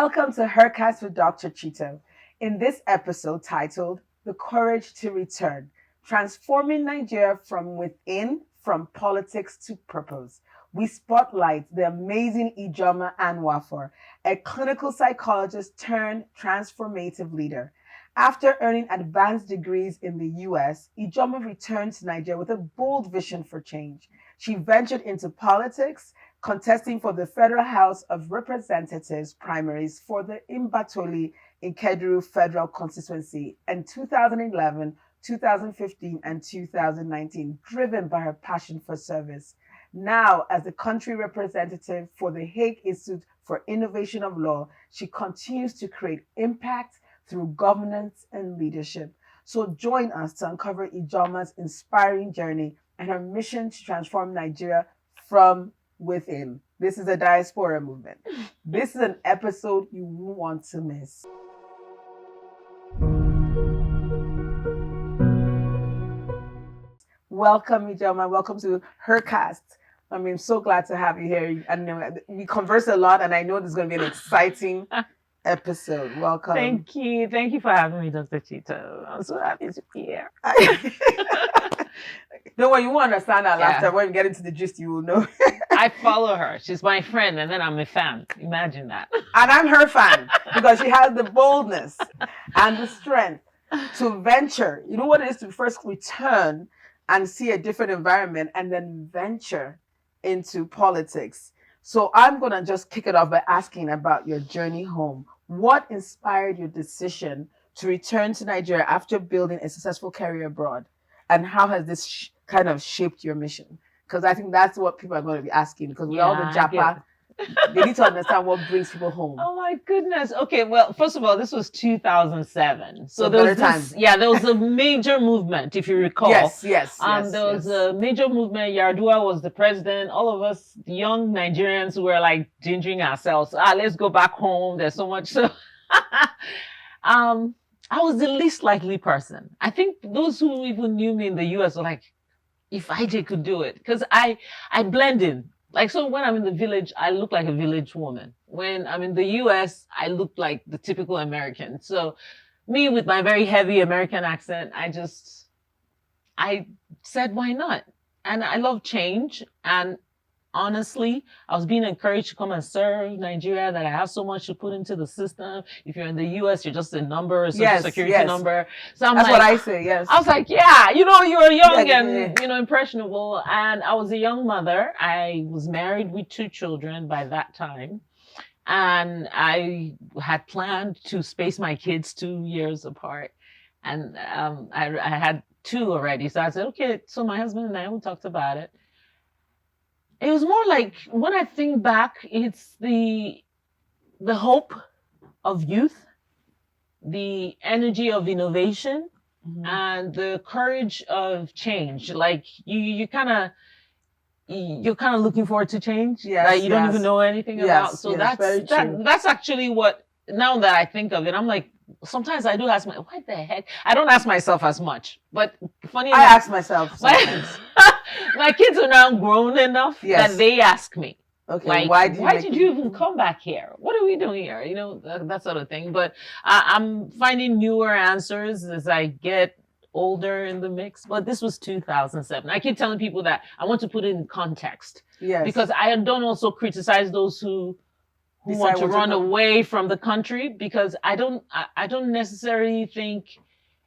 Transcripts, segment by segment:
Welcome to HERcast with DrChito. In this episode titled The Courage to Return, Transforming Nigeria from Within, from Politics to Purpose, we spotlight the amazing Ijeoma Nwafor, a clinical psychologist turned transformative leader. After earning advanced degrees in the US, Ijeoma returned to Nigeria with a bold vision for change. She ventured into politics, contesting for the Federal House of Representatives primaries for the Imbatoli Ikeduru Federal Constituency in 2011, 2015, and 2019, driven by her passion for service. Now, as the country representative for the Hague Institute for Innovation of Law, she continues to create impact through governance and leadership. So join us to uncover Ijeoma's inspiring journey and her mission to transform Nigeria from within. This is a diaspora movement. This is an episode you won't want to miss. Welcome, Ijeoma. Welcome to HERcast. I'm so glad to have you here. And we converse a lot, and I know this is going to be an exciting episode. Welcome. Thank you. Thank you for having me, DrChito. I'm so happy to be here. Don't worry, you won't understand our laughter. When we get into the gist, you will know. I follow her. She's my friend, and then I'm a fan. Imagine that. And I'm her fan because she has the boldness and the strength to venture. You know what it is to first return and see a different environment and then venture into politics. So I'm going to just kick it off by asking about your journey home. What inspired your decision to return to Nigeria after building a successful career abroad? And how has this kind of shaped your mission? Because I think that's what people are going to be asking. Because with all the Japa, they need to understand what brings people home. Oh my goodness. Okay, well, first of all, this was 2007. So there was there was a major movement, if you recall. Yes. There was a major movement. Yar'Adua was the president. All of us young Nigerians were like gingering ourselves. Let's go back home. There's so much. So I was the least likely person. I think those who even knew me in the US were like, if IJ could do it. Because I blend in. Like, so when I'm in the village, I look like a village woman. When I'm in the US, I look like the typical American. So me with my very heavy American accent, I said, why not? And I love change. And honestly, I was being encouraged to come and serve Nigeria, that I have so much to put into the system. If you're in the US, you're just a number, a social security number. So that's what I say, yes. I was like, yeah, you're young and, impressionable. And I was a young mother. I was married with 2 children by that time. And I had planned to space my kids 2 years apart. And I had 2 already. So I said, okay, so my husband and I, we talked about it. It was more like, when I think back, it's the hope of youth, the energy of innovation, and the courage of change. Like you're kind of looking forward to change. Yes, that you don't even know anything about. So that's actually what, now that I think of it, I'm like, sometimes I do ask what the heck? I don't ask myself as much, but funny enough, I ask myself sometimes. My kids are now grown enough that they ask me, okay, like, why did you even come back here? What are we doing here? That sort of thing. But I'm finding newer answers as I get older in the mix. But this was 2007. I keep telling people that I want to put it in context. Yes. Because I don't also criticize those who want to run away from the country, because I don't necessarily think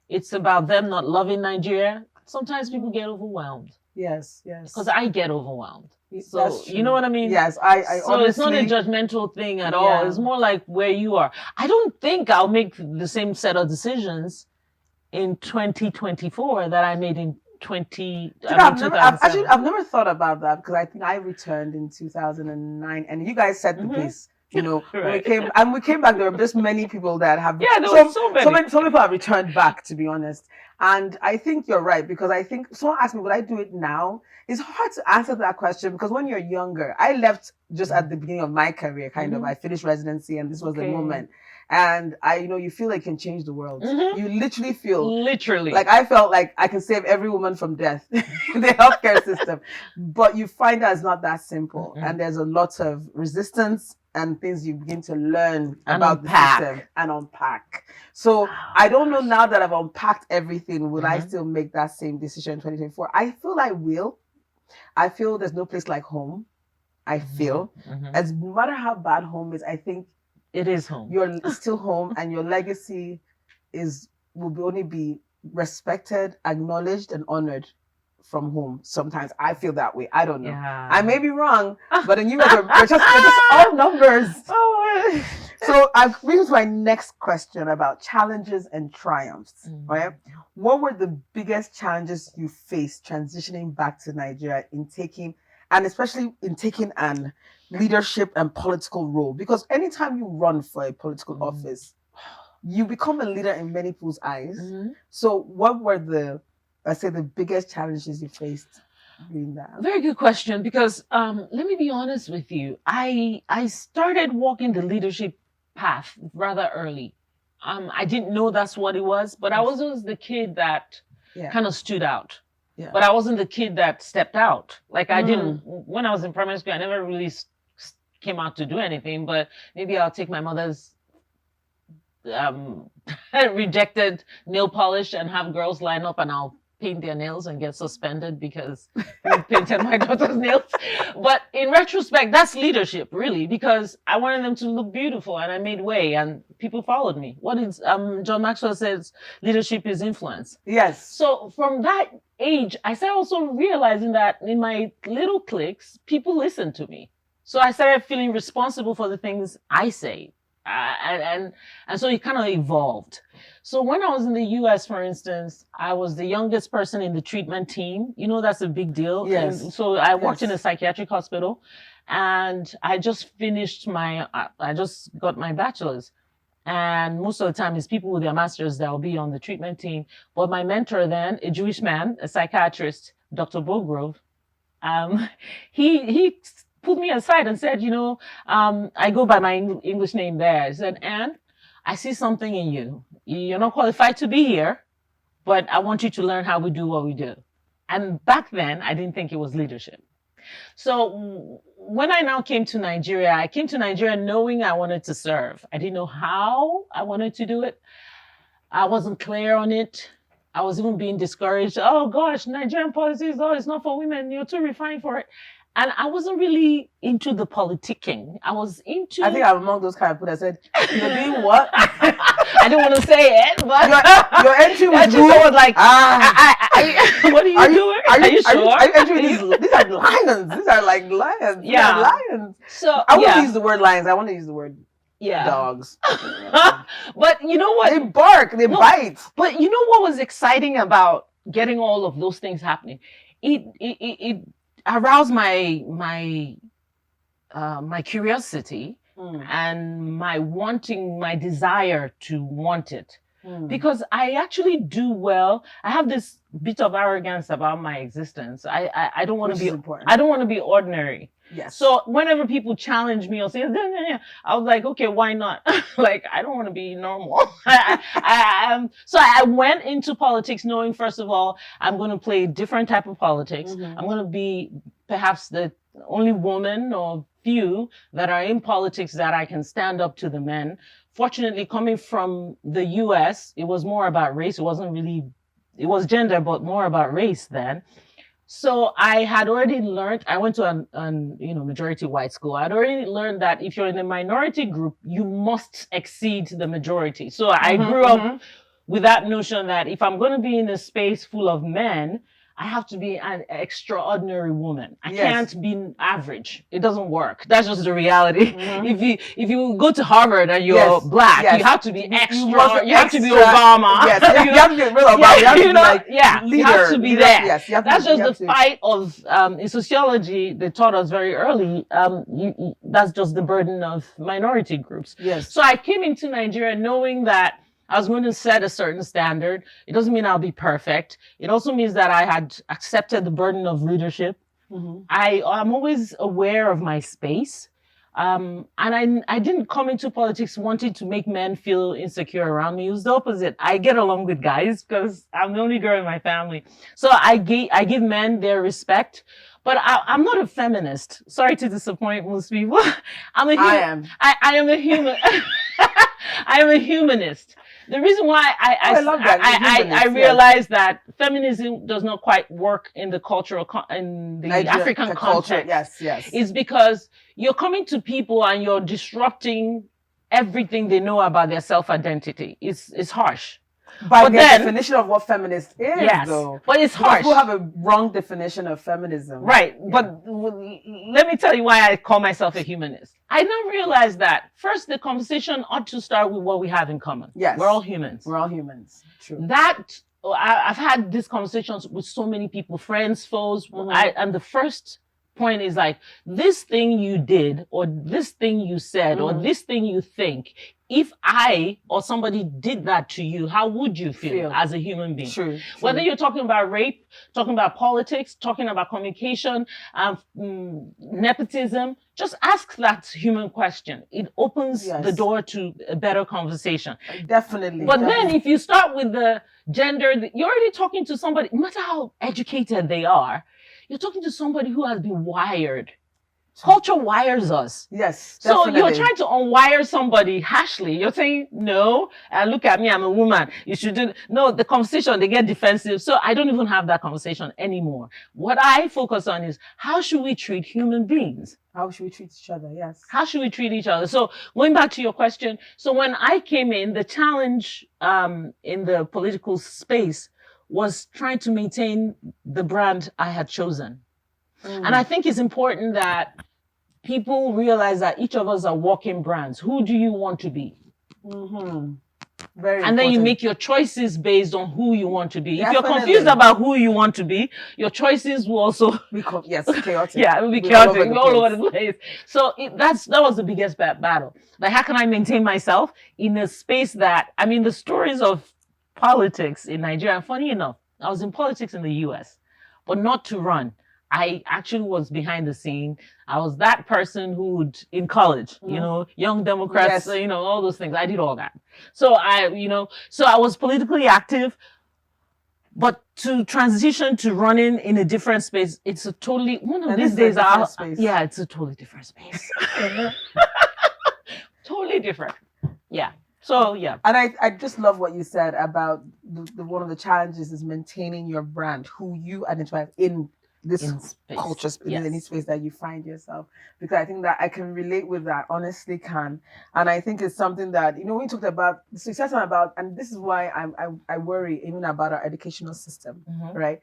it's about them not loving Nigeria. Sometimes people get overwhelmed. Yes. Because I get overwhelmed. So that's true. You know what I mean? Yes, I so honestly, it's not a judgmental thing at all. It's more like where you are. I don't think I'll make the same set of decisions in 2024 that I made in 2007. I've never thought about that, because I think I returned in 2009, and you guys set the pace. Right. when we came back, there were just many people that have. Yeah, there were so many. Some people have returned back, to be honest. And I think you're right, because I think someone asked me, would I do it now? It's hard to answer that question, because when you're younger, I left just at the beginning of my career, kind of. I finished residency, and this was the moment. And you feel like you can change the world. You literally feel like I felt like I can save every woman from death in the healthcare system. But you find that it's not that simple. And there's a lot of resistance and things you begin to learn And about the unpack. system and unpack. So I don't know now that I've unpacked everything, will I Mhm. still make that same decision in 2024? I feel I will. I feel there's no place like home. I feel. Mhm. As no matter how bad home is, I think It is home. you're still home, and your legacy will only be respected, acknowledged, and honored from home. Sometimes I feel that way. I don't know. Yeah. I may be wrong, but then we're just all numbers. Oh. So I brings to my next question about challenges and triumphs. Right? What were the biggest challenges you faced transitioning back to Nigeria especially in taking an leadership and political role? Because anytime you run for a political office, you become a leader in many people's eyes. So what were the biggest challenges you faced doing that? Very good question, because let me be honest with you. I started walking the leadership path rather early. I didn't know that's what it was, but I was always the kid that kind of stood out. Yeah. But I wasn't the kid that stepped out. Like I didn't, when I was in primary school, I never really came out to do anything, but maybe I'll take my mother's rejected nail polish and have girls line up and I'll paint their nails and get suspended because we painted my daughter's nails. But in retrospect, that's leadership, really, because I wanted them to look beautiful and I made way and people followed me. What is John Maxwell says, leadership is influence. Yes. So from that age, I started also realizing that in my little cliques, people listen to me. So I started feeling responsible for the things I say. And so it kind of evolved. So when I was in the US, for instance, I was the youngest person in the treatment team. You know, that's a big deal. Yes. And so I worked in a psychiatric hospital and I just I just got my bachelor's. And most of the time it's people with their masters that will be on the treatment team. But my mentor then, a Jewish man, a psychiatrist, Dr. Bogrove, he pulled me aside and said, I go by my English name there. He said, Anne, I see something in you. You're not qualified to be here, but I want you to learn how we do what we do. And back then, I didn't think it was leadership. So when I now came to Nigeria, I came to Nigeria knowing I wanted to serve. I didn't know how I wanted to do it. I wasn't clear on it. I was even being discouraged. Oh gosh, Nigerian politics, it's not for women. You're too refined for it. And I wasn't really into the politicking. I think I'm among those kind of people that said, you're doing what? I didn't want to say it, but your entry was like, what are you doing? Are you sure? Are you entering these are lions. These are like lions. Yeah. These are lions. So I won't use the word lions. I want to use the word dogs. But you know what? They bark, they bite. But you know what was exciting about getting all of those things happening? It aroused my curiosity and my desire to want it. Because I actually do well. I have this bit of arrogance about my existence. I don't want to be I don't want to be ordinary. Yes. So whenever people challenge me or say, I was like, okay, why not? Like, I don't want to be normal. So I went into politics knowing, first of all, I'm going to play a different type of politics. I'm going to be perhaps the only woman or few that are in politics that I can stand up to the men. Fortunately, coming from the US, it was more about race. It was gender, but more about race then. So I had already learned, I went to a majority white school. I'd already learned that if you're in a minority group, you must exceed the majority. So I grew up with that notion that if I'm going to be in a space full of men, I have to be an extraordinary woman. I can't be average. It doesn't work. That's just the reality. If you go to Harvard and you're black, you have to be extra. You have to be Obama. Yes, you have to be real Obama. You have to be like leader. You have to be there. Yes, that's just the fight of in sociology. They taught us very early. That's just the burden of minority groups. Yes. So I came into Nigeria knowing that I was going to set a certain standard. It doesn't mean I'll be perfect. It also means that I had accepted the burden of leadership. I'm always aware of my space. And I didn't come into politics wanting to make men feel insecure around me. It was the opposite. I get along with guys because I'm the only girl in my family. So I give men their respect. But I'm not a feminist. Sorry to disappoint most people. I am. I am a human. I am a humanist. The reason why I love that. I realize that feminism does not quite work in the African culture. context. Yes. Is because you're coming to people and you're disrupting everything they know about their self-identity. It's harsh. By their definition of what feminist is, yes, though. But it's harsh. People have a wrong definition of feminism. Right. Yeah. But let me tell you why I call myself a humanist. I now realize that first, the conversation ought to start with what we have in common. Yes. We're all humans. We're all humans. True. I've had these conversations with so many people, friends, foes, and the first point is like, this thing you did, or this thing you said, or this thing you think, if I or somebody did that to you, how would you feel as a human being? True. Whether you're talking about rape, talking about politics, talking about communication, nepotism, just ask that human question. It opens the door to a better conversation. Definitely. But then if you start with the gender, you're already talking to somebody, no matter how educated they are, you're talking to somebody who has been wired. Culture wires us. Yes, definitely. So you're trying to unwire somebody harshly. You're saying, no, look at me, I'm a woman. You should do, no, the conversation, they get defensive. So I don't even have that conversation anymore. What I focus on is, how should we treat human beings? How should we treat each other? Yes. How should we treat each other? So going back to your question, so when I came in, the challenge in the political space was trying to maintain the brand I had chosen. And I think it's important that people realize that each of us are walking brands. Who do you want to be? Very important. Then you make your choices based on who you want to be. Definitely. If you're confused about who you want to be, your choices will also chaotic. Yeah, it will be chaotic. All over the place. So that was the biggest battle. Like, how can I maintain myself in a space that, I mean, the stories of politics in Nigeria, funny enough, I was in politics in the US, but not to run. I actually was behind the scene. I was that person who would, in college, young Democrats, all those things. I did all that. So I was politically active, but to transition to running in a different space, it's a totally, one of these days, it's a totally different space. Totally different. Yeah. So, yeah. And I just love what you said about one of the challenges is maintaining your brand, who you identify in this culture space, in any space that you find yourself. Because I think that I can relate with that, honestly can. And I think it's something that, we talked about, success about, and this is why I worry even about our educational system, right?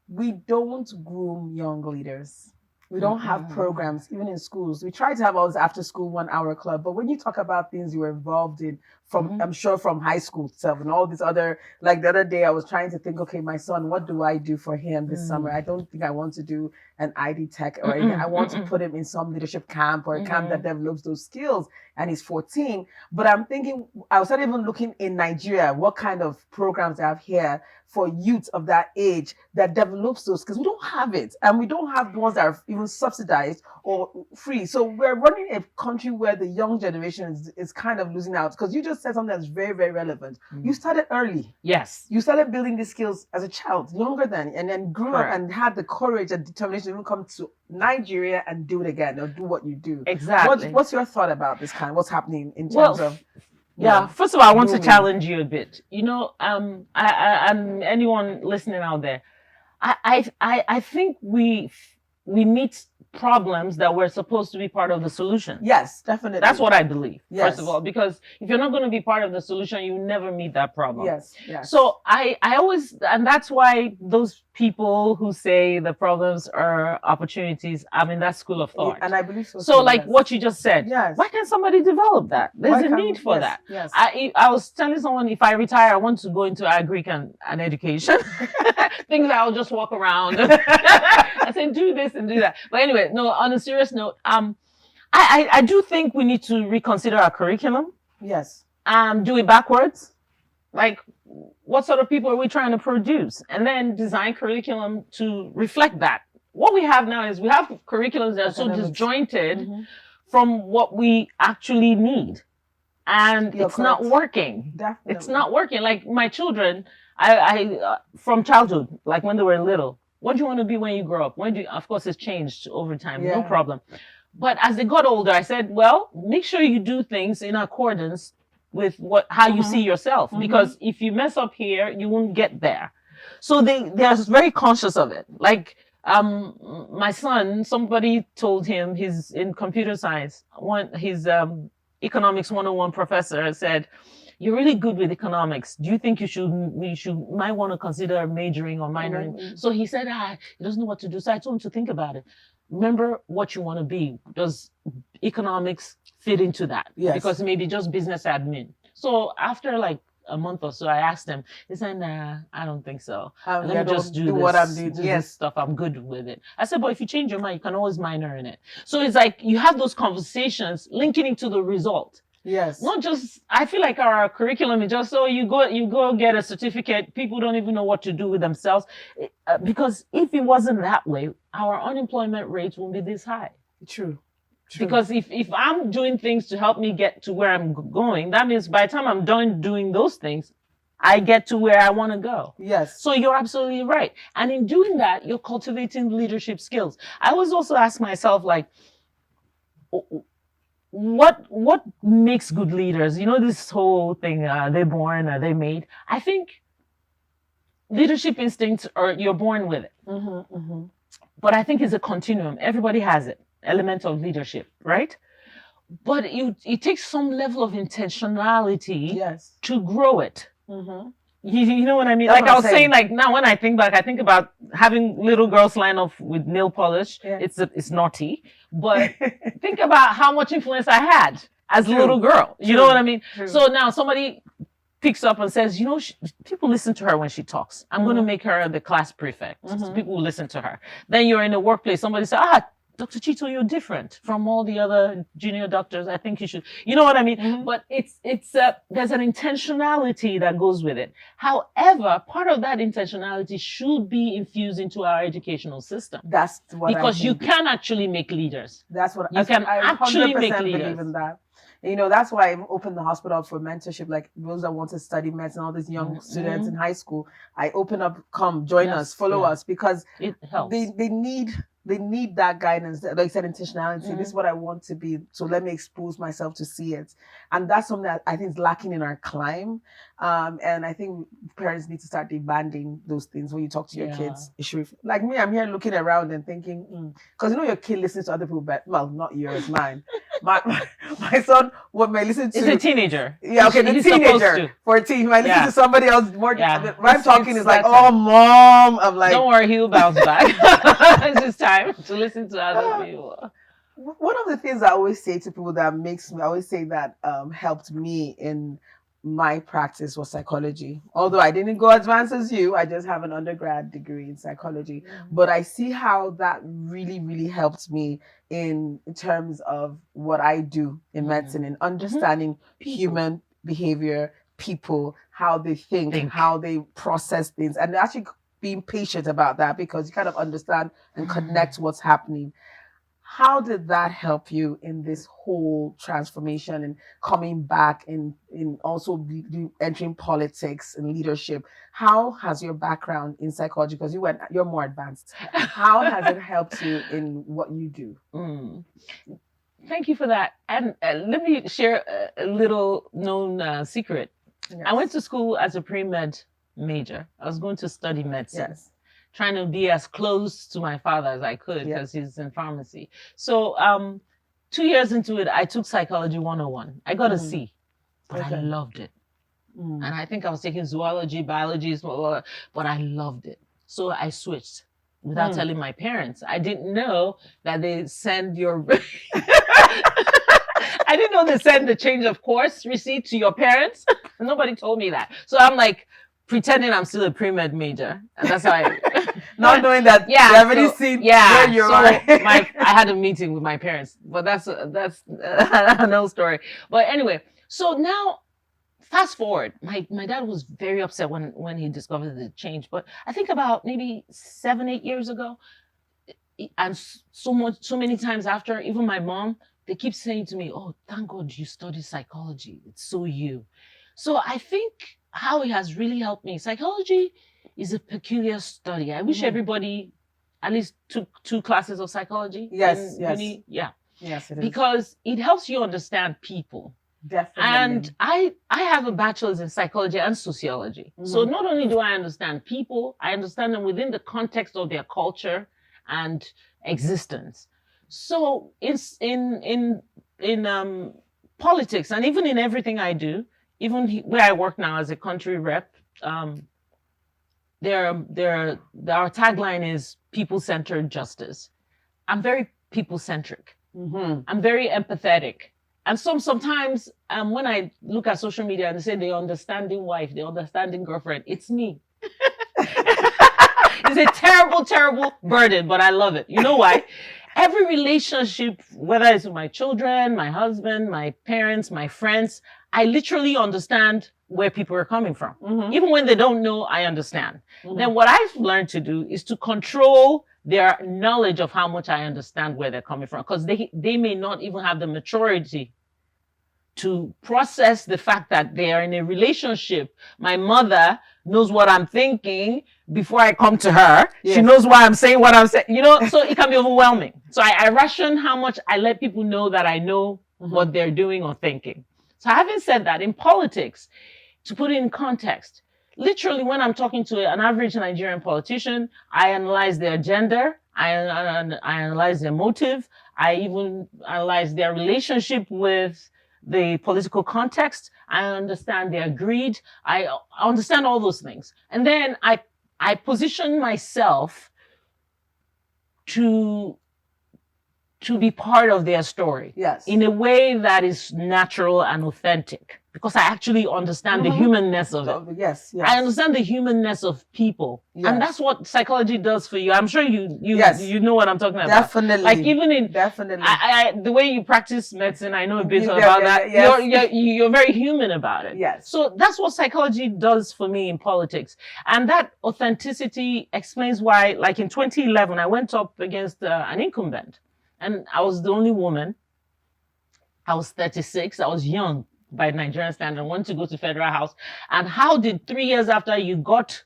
We don't groom young leaders. We don't have programs, even in schools. We try to have all this after school 1 hour club, but when you talk about things you were involved in from, I'm sure from high school stuff and all this other, like the other day I was trying to think, okay, my son, what do I do for him this summer? I don't think I want to do an ID tech or anything. I want to put him in some leadership camp or a camp that develops those skills, and he's 14. But I'm thinking, I was not even looking in Nigeria, what kind of programs I have here for youth of that age that develops those skills. We don't have it. And we don't have the ones that are even subsidized or free. So we're running a country where the young generation is kind of losing out. Because you just said something that's very, very relevant. You started early. Yes. You started building these skills as a child, younger than, and then grew up and had the courage and determination to even come to Nigeria and do it again, or do what you do. Exactly. What's your thought about this what's happening in terms of... Yeah, first of all, I want to challenge you a bit. And anyone listening out there, I think we meet problems that were supposed to be part of the solution. Yes, definitely. That's what I believe, first of all, because if you're not going to be part of the solution, you never meet that problem. Yes. So I always, and that's why those people who say the problems are opportunities, I'm in that school of thought. And I believe so. So like what you just said, why can't somebody develop that? There's a need for that. Yes. I was telling someone, if I retire, I want to go into agric and education. Things I'll just walk around. I say, do this and do that. But anyway, no, on a serious note, I do think we need to reconsider our curriculum. Yes. Do it backwards. Like, what sort of people are we trying to produce? And then design curriculum to reflect that. What we have now is we have curriculums that are so disjointed from what we actually need. And You're it's not correct. working. Definitely. It's not working. Like my children, I from childhood, like when they were little, what do you want to be when you grow up? Of course, it's changed over time, no Yeah. problem. But as they got older, I said, well, make sure you do things in accordance with how you see yourself. Because if you mess up here, you won't get there. So they're very conscious of it. Like my son, somebody told him, he's in computer science. His economics 101 professor said, "You're really good with economics. Do you think might want to consider majoring or minoring?" So he said, he doesn't know what to do. So I told him to think about it. Remember what you want to be. Does economics fit into that? Yes. Because maybe just business admin. So after like a month or so, I asked him. He said, "Nah, I don't think so. Let me just do this, what I'm doing. This stuff. I'm good with it." I said, "But if you change your mind, you can always minor in it." So it's like you have those conversations linking into the result. Yes. Not just, I feel like our curriculum is just so you go get a certificate. People don't even know what to do with themselves. Because if it wasn't that way, our unemployment rates won't be this high. True. Because if I'm doing things to help me get to where I'm going, that means by the time I'm done doing those things, I get to where I want to go. Yes. So you're absolutely right. And in doing that, you're cultivating leadership skills. I always also ask myself, like, what makes good leaders? You know, this whole thing, they're born, are they made? I think leadership instincts you're born with it. But I think it's a continuum. Everybody has it. Element of leadership, right? But it takes some level of intentionality to grow it. You know what I mean? That's like I was saying, like now when I think back, I think about having little girls line up with nail polish. Yeah. It's naughty, but think about how much influence I had as a little girl. You know what I mean? True. So now somebody picks up and says, you know, people listen to her when she talks. I'm going to make her the class prefect. So people will listen to her. Then you're in a workplace. Somebody says, Dr. Chito, you're different from all the other junior doctors. I think you should, you know what I mean? But it's there's an intentionality that goes with it. However, part of that intentionality should be infused into our educational system. That's what because you can actually make leaders. That's what you can actually make leaders. Believe in that. You know, that's why I opened the hospital up for mentorship. Like those that want to study medicine, all these young students in high school, I open up, come join us, follow us, because it helps. They need that guidance, like I said, intentionality. This is what I want to be, so let me expose myself to see it. And that's something that I think is lacking in our climb. And I think parents need to start demanding those things when you talk to your kids. It should, like me, I'm here looking around and thinking, because you know your kid listens to other people, but well, not yours, mine. My son may listen to. He's a teenager. Yeah, okay, the teenager, 14. He might listen to somebody else more. Yeah. When I'm talking, it's like, oh, mom. I'm like, don't worry, he'll bounce back. It's just time to listen to other people. One of the things I always say to people that helped me in my practice was psychology. Although I didn't go advanced as you, I just have an undergrad degree in psychology. But I see how that really, really helped me in terms of what I do in medicine and understanding human behavior, people, how they think, how they process things, and actually being patient about that, because you kind of understand and connect what's happening. How did that help you in this whole transformation and coming back in also entering politics and leadership? How has your background in psychology, because you're more advanced, how has it helped you in what you do? Thank you for that. And let me share a little known secret. Yes. I went to school as a pre-med major. I was going to study medicine. Yes. Trying to be as close to my father as I could, because he's in pharmacy. So 2 years into it, I took psychology 101. I got a C, but I loved it. And I think I was taking zoology, biology, but I loved it. So I switched without telling my parents. I didn't know that they send your... I didn't know they send the change of course receipt to your parents. Nobody told me that. So I'm like, pretending I'm still a pre-med major, and that's how I not knowing that you already seen where you are. I had a meeting with my parents, but that's another story. But anyway, so now fast forward, my dad was very upset when he discovered the change. But I think about maybe 7-8 years ago, and so many times after, even my mom they keep saying to me, oh, thank God you study psychology. It's so you. So I think how it has really helped me. Psychology is a peculiar study. I wish everybody at least took 2 classes of psychology. Yes, in yes. uni. Yeah. Yes, it is. Because it helps you understand people. Definitely. And I have a bachelor's in psychology and sociology. So not only do I understand people, I understand them within the context of their culture and existence. So in politics, and even in everything I do, even where I work now as a country rep, our tagline is people-centered justice. I'm very people-centric. I'm very empathetic. And sometimes when I look at social media and they say the understanding wife, the understanding girlfriend, it's me. It's a terrible, terrible burden, but I love it. You know why? Every relationship, whether it's with my children, my husband, my parents, my friends, I literally understand where people are coming from. Even when they don't know, I understand. Then what I've learned to do is to control their knowledge of how much I understand where they're coming from, because they may not even have the maturity to process the fact that they are in a relationship. My mother knows what I'm thinking before I come to her. Yes. She knows why I'm saying what I'm saying, so it can be overwhelming. So I ration how much I let people know that I know what they're doing or thinking. So having said that, in politics, to put it in context, literally when I'm talking to an average Nigerian politician, I analyze their agenda, I analyze their motive, I even analyze their relationship with the political context. I understand their greed. I understand all those things. And then I position myself to be part of their story. Yes. In a way that is natural and authentic, because I actually understand the humanness of it. Yes, yes. I understand the humanness of people. Yes. And that's what psychology does for you. I'm sure you know what I'm talking about. Definitely. Like even in the way you practice medicine, I know a bit about that. Yes. You're very human about it. Yes. So that's what psychology does for me in politics. And that authenticity explains why, like in 2011, I went up against an incumbent. And I was the only woman. I was 36. I was young by Nigerian standard. I wanted to go to Federal House. And how did 3 years after you got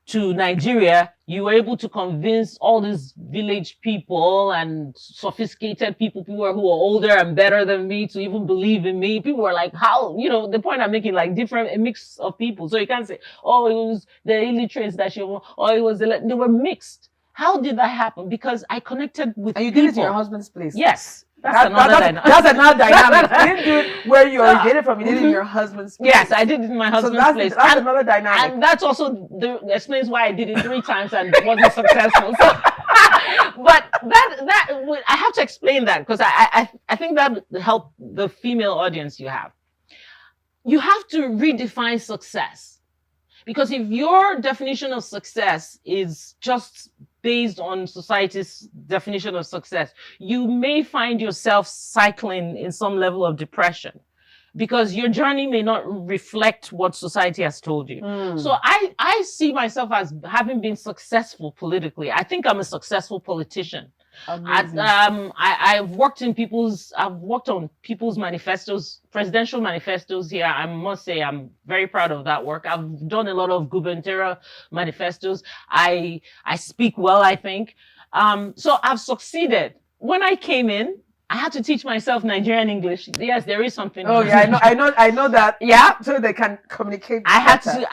to Nigeria, you were able to convince all these village people and sophisticated people who are older and better than me to even believe in me? People were like, how, the point I'm making, like a mix of people. So you can't say, oh, it was the illiterates that or it was they were mixed. How did that happen? Because I connected with people. And you did it in your husband's place? Yes. That's another dynamic. That's another dynamic. You didn't do it where you originated from. You did it in your husband's place. Yes, I did it in my husband's place. That's another dynamic. And that's also explains why I did it 3 times and wasn't successful. So, but I have to explain that because I think that will help the female audience you have. You have to redefine success. Because if your definition of success is just based on society's definition of success, you may find yourself cycling in some level of depression because your journey may not reflect what society has told you. So I see myself as having been successful politically. I think I'm a successful politician. I've worked on people's manifestos, presidential manifestos here. I must say I'm very proud of that work. I've done a lot of gubernatorial manifestos. I speak well, I think. So I've succeeded. When I came in, I had to teach myself Nigerian English. Yes, there is something. Oh yeah, I know that. Yeah, so they can communicate. I had to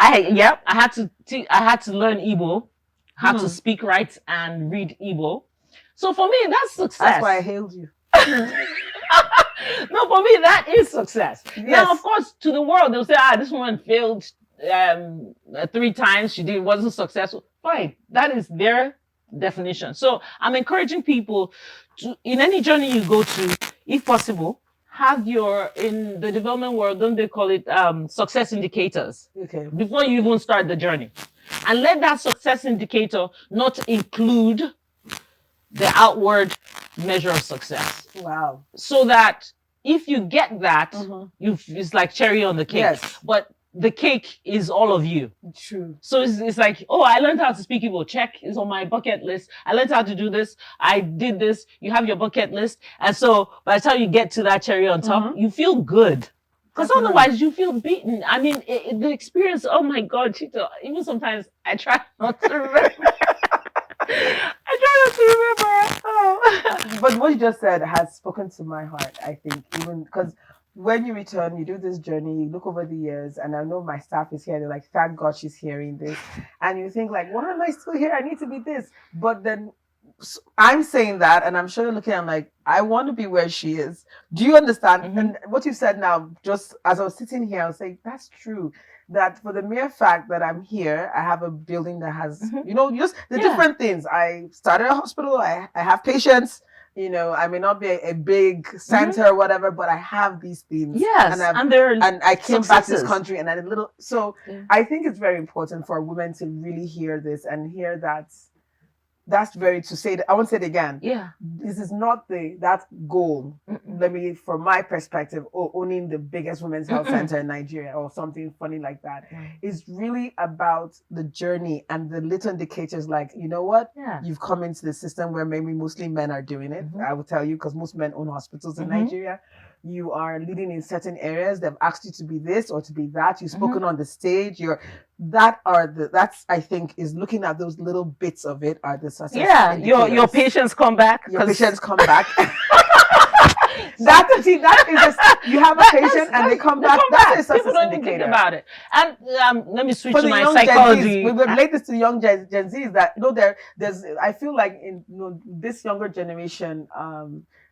learn Igbo, how to speak right and read Igbo. So for me, that's success. That's why I hailed you. No, for me, that is success. Yes. Now, of course, to the world, they'll say, this woman failed 3 times. She wasn't successful. Fine. That is their definition. So I'm encouraging people to, in any journey you go to, if possible, have in the development world, don't they call it success indicators? Okay. Before you even start the journey. And let that success indicator not include the outward measure of success. Wow. So that if you get that, it's like cherry on the cake. Yes. But the cake is all of you. True. So it's like, oh, I learned how to speak Igbo. Check, is on my bucket list. I learned how to do this. I did this. You have your bucket list. And so by the time you get to that cherry on top, you feel good. Because otherwise you feel beaten. I mean, the experience, oh my God, Chito, even sometimes I try not to remember. I try not to remember. Oh. But what you just said has spoken to my heart, I think, even because when you return, you do this journey, you look over the years, and I know my staff is here, they're like, thank God she's hearing this. And you think like, why am I still here? I need to be this. But then I'm saying that, and I'm sure you're looking, I'm like, I want to be where she is. Do you understand? And what you said now, just as I was sitting here, I was saying, that's true. That for the mere fact that I'm here, I have a building that has, you know, just the different things. I started a hospital, I have patients. You know, I may not be a big center or whatever, but I have these things. Yes, and I came successes. back to this country and I did a little. So I think it's very important for women to really hear this and hear that. That's very to say that I won't say it again. Yeah, this is not that goal. Let me, from my perspective, owning the biggest women's health center in Nigeria or something funny like that. It's really about the journey and the little indicators. Like, you know what? You've come into the system where maybe mostly men are doing it. I will tell you, because most men own hospitals in Nigeria. You are leading in certain areas. They've asked you to be this or to be that. You've spoken on the stage. That's I think is looking at those little bits of it are the success. Yeah, your patients come back. Your patients come back. That is you have a patient and they come back. That's a success People don't indicator. Think about it. And let me switch For to the my young psychology. We relate this to young Gen Zs that there's I feel like in this younger generation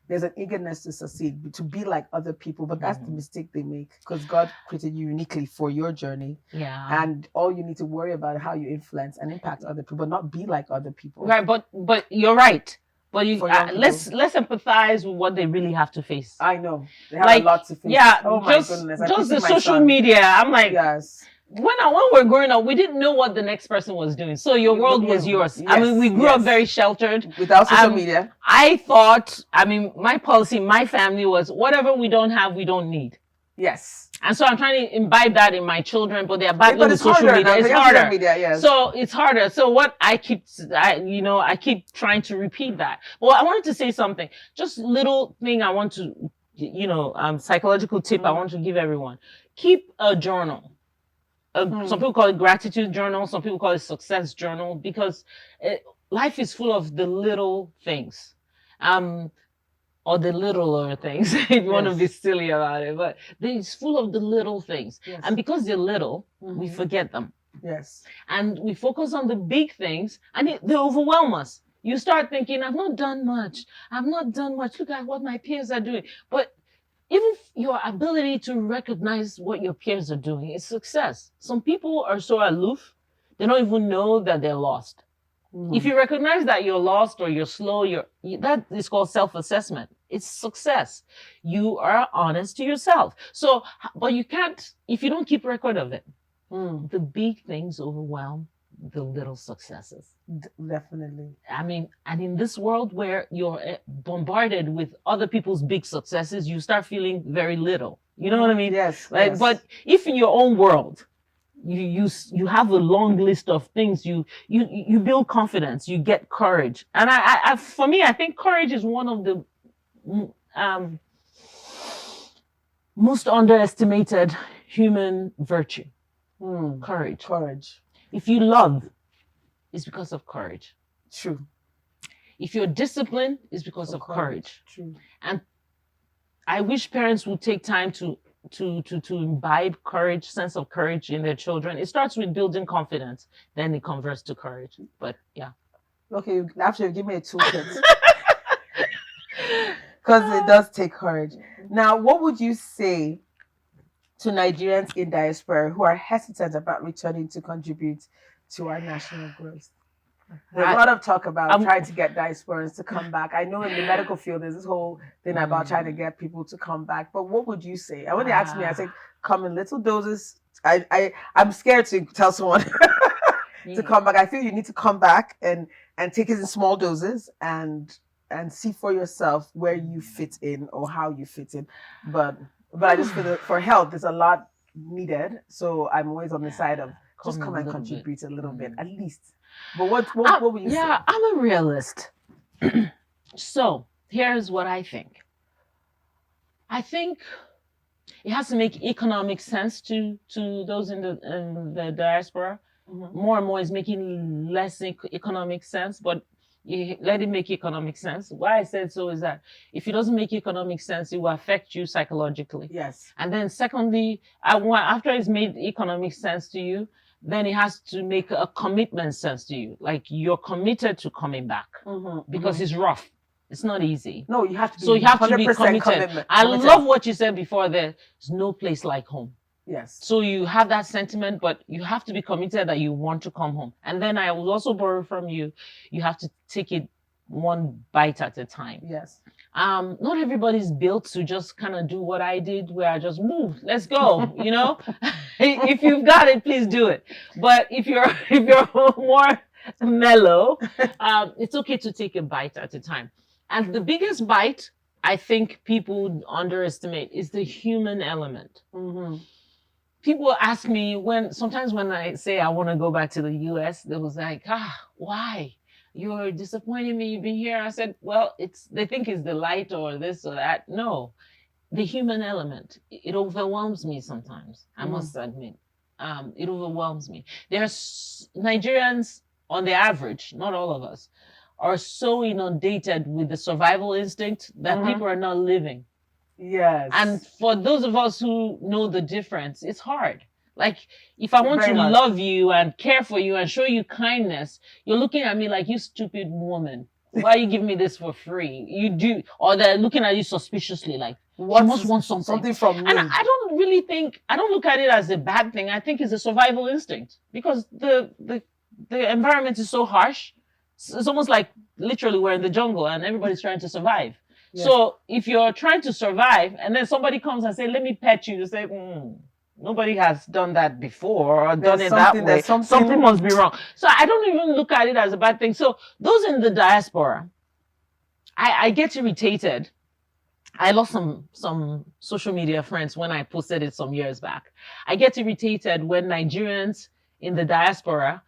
there's an eagerness to succeed, to be like other people, but that's the mistake they make because God created you uniquely for your journey. Yeah. And all you need to worry about is how you influence and impact other people, not be like other people. Right, but you're right. But let's empathize with what they really have to face. I know. They have a lot to face. Yeah, oh my goodness. Just the social media. I'm like, yes. When we're growing up, we didn't know what the next person was doing. So your world was yours. Yes, I mean, we grew up very sheltered. Without social media. I thought, my policy, my family was whatever we don't have, we don't need. Yes. And so I'm trying to imbibe that in my children, but they're battling with social media. It's harder. Yes. So it's harder. So what I keep trying to repeat that. Well, I wanted to say something. Just little thing I want to, psychological tip I want to give everyone. Keep a journal. Some people call it gratitude journal. Some people call it success journal because life is full of the little things. Or the littler things, if you want to be silly about it. But it's full of the little things. Yes. And because they're little, we forget them. Yes. And we focus on the big things and they overwhelm us. You start thinking, I've not done much. Look at what my peers are doing. But even your ability to recognize what your peers are doing is success. Some people are so aloof, they don't even know that they're lost. If you recognize that you're lost or you're slow, that is called self-assessment. It's success. You are honest to yourself. So, but you can't, if you don't keep record of it, the big things overwhelm the little successes. Definitely. I mean, and in this world where you're bombarded with other people's big successes, you start feeling very little. You know what I mean? Yes. Like, yes. But if in your own world, you have a long list of things, you build confidence, you get courage. And for me, I think courage is one of the most underestimated human virtue. Courage. If you love, it's because of courage. True. If you're disciplined, it's because of courage. True. And I wish parents would take time to imbibe courage, sense of courage in their children. It starts with building confidence, then it converts to courage. But yeah. Okay, after give me a toolkit. Because it does take courage. Now, what would you say to Nigerians in diaspora who are hesitant about returning to contribute to our national growth? There's a lot of talk about trying to get diasporans to come back. I know in the medical field, there's this whole thing about trying to get people to come back. But what would you say? I when they ask me, I say, come in little doses. I'm scared to tell someone to come back. I feel you need to come back and take it in small doses and see for yourself where you fit in or how you fit in. But I just feel that for health, there's a lot needed. So I'm always on the side of just come a and little contribute a little bit, Mm. at least. But what would you say? Yeah, I'm a realist. So here's what I think. I think it has to make economic sense to those in the diaspora. More and more is making less economic sense, but you let it make economic sense. Why I said so is that if it doesn't make economic sense, it will affect you psychologically. Yes. And then secondly, after it's made economic sense to you, then it has to make a commitment sense to you. Like you're committed to coming back because it's rough. It's not easy. No, you have to be. So you have to be 100% committed. commitment. I love what you said before. There's no place like home. Yes. So you have that sentiment, but you have to be committed that you want to come home. And then I will also borrow from you. You have to take it one bite at a time. Yes. Not everybody's built to just kind of do what I did, where I just move. Let's go. You know, if you've got it, please do it. But if you're more mellow, it's okay to take a bite at a time. And the biggest bite I think people underestimate is the human element. People ask me sometimes when I say I want to go back to the US, they was like, why? You're disappointing me. You've been here. I said, well, they think it's the light or this or that. No, the human element, it overwhelms me sometimes. I must admit, it overwhelms me. There's Nigerians on the average, not all of us, are so inundated with the survival instinct that people are not living. Yes. And for those of us who know the difference, it's hard. Like, if I want to love you and care for you and show you kindness, you're looking at me like, you stupid woman. Why are you giving me this for free? You do, or they're looking at you suspiciously like, you must want something from me. And I don't look at it as a bad thing. I think it's a survival instinct because the environment is so harsh. It's almost like literally we're in the jungle and everybody's trying to survive. Yes. So if you're trying to survive and then somebody comes and say, let me pet you, you say, nobody has done that before or done it that way. Something must be wrong. So I don't even look at it as a bad thing. So those in the diaspora, I get irritated. I lost some social media friends when I posted it some years back. I get irritated when Nigerians in the diaspora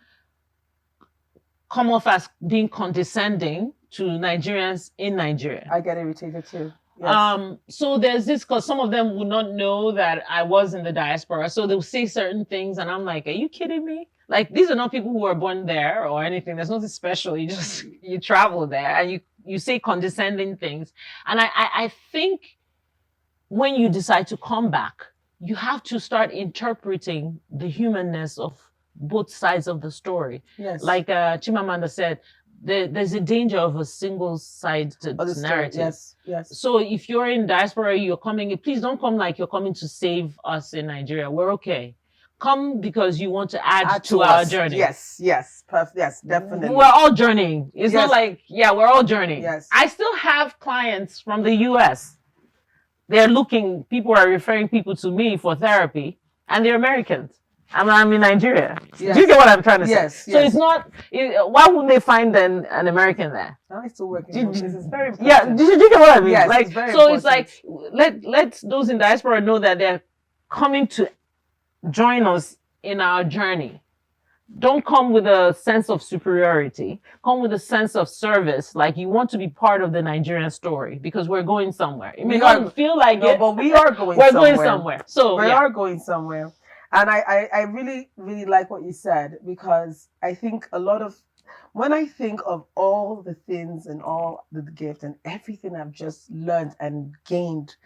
come off as being condescending to Nigerians in Nigeria. I get irritated too. Yes. So there's this, because some of them would not know that I was in the diaspora. So they'll say certain things and I'm like, are you kidding me? Like, these are not people who are born there or anything. There's nothing special. You travel there and you say condescending things. And I think when you decide to come back, you have to start interpreting the humanness of both sides of the story. Yes. Like Chimamanda said, there's a danger of a single-sided narrative. Yes, yes. So if you're in diaspora, you're coming, please don't come like you're coming to save us in Nigeria. We're okay. Come because you want to add to our journey. Yes, yes, yes, definitely. We're all journeying. It's not like, we're all journeying. Yes. I still have clients from the US. People are referring people to me for therapy, and they're Americans. I'm in Nigeria. Yes. Do you get what I'm trying to say? Yes. So it's not, why wouldn't they find an American there? I still working. This is very important. Yeah, do you get what I mean? Yes, like, it's very so important. It's like, let those in diaspora know that they're coming to join us in our journey. Don't come with a sense of superiority. Come with a sense of service, like you want to be part of the Nigerian story because we're going somewhere. It may not feel like it, but we are going we're somewhere. going somewhere. So we are going somewhere. And I really, really like what you said, because I think when I think of all the things and all the gifts and everything I've just learned and gained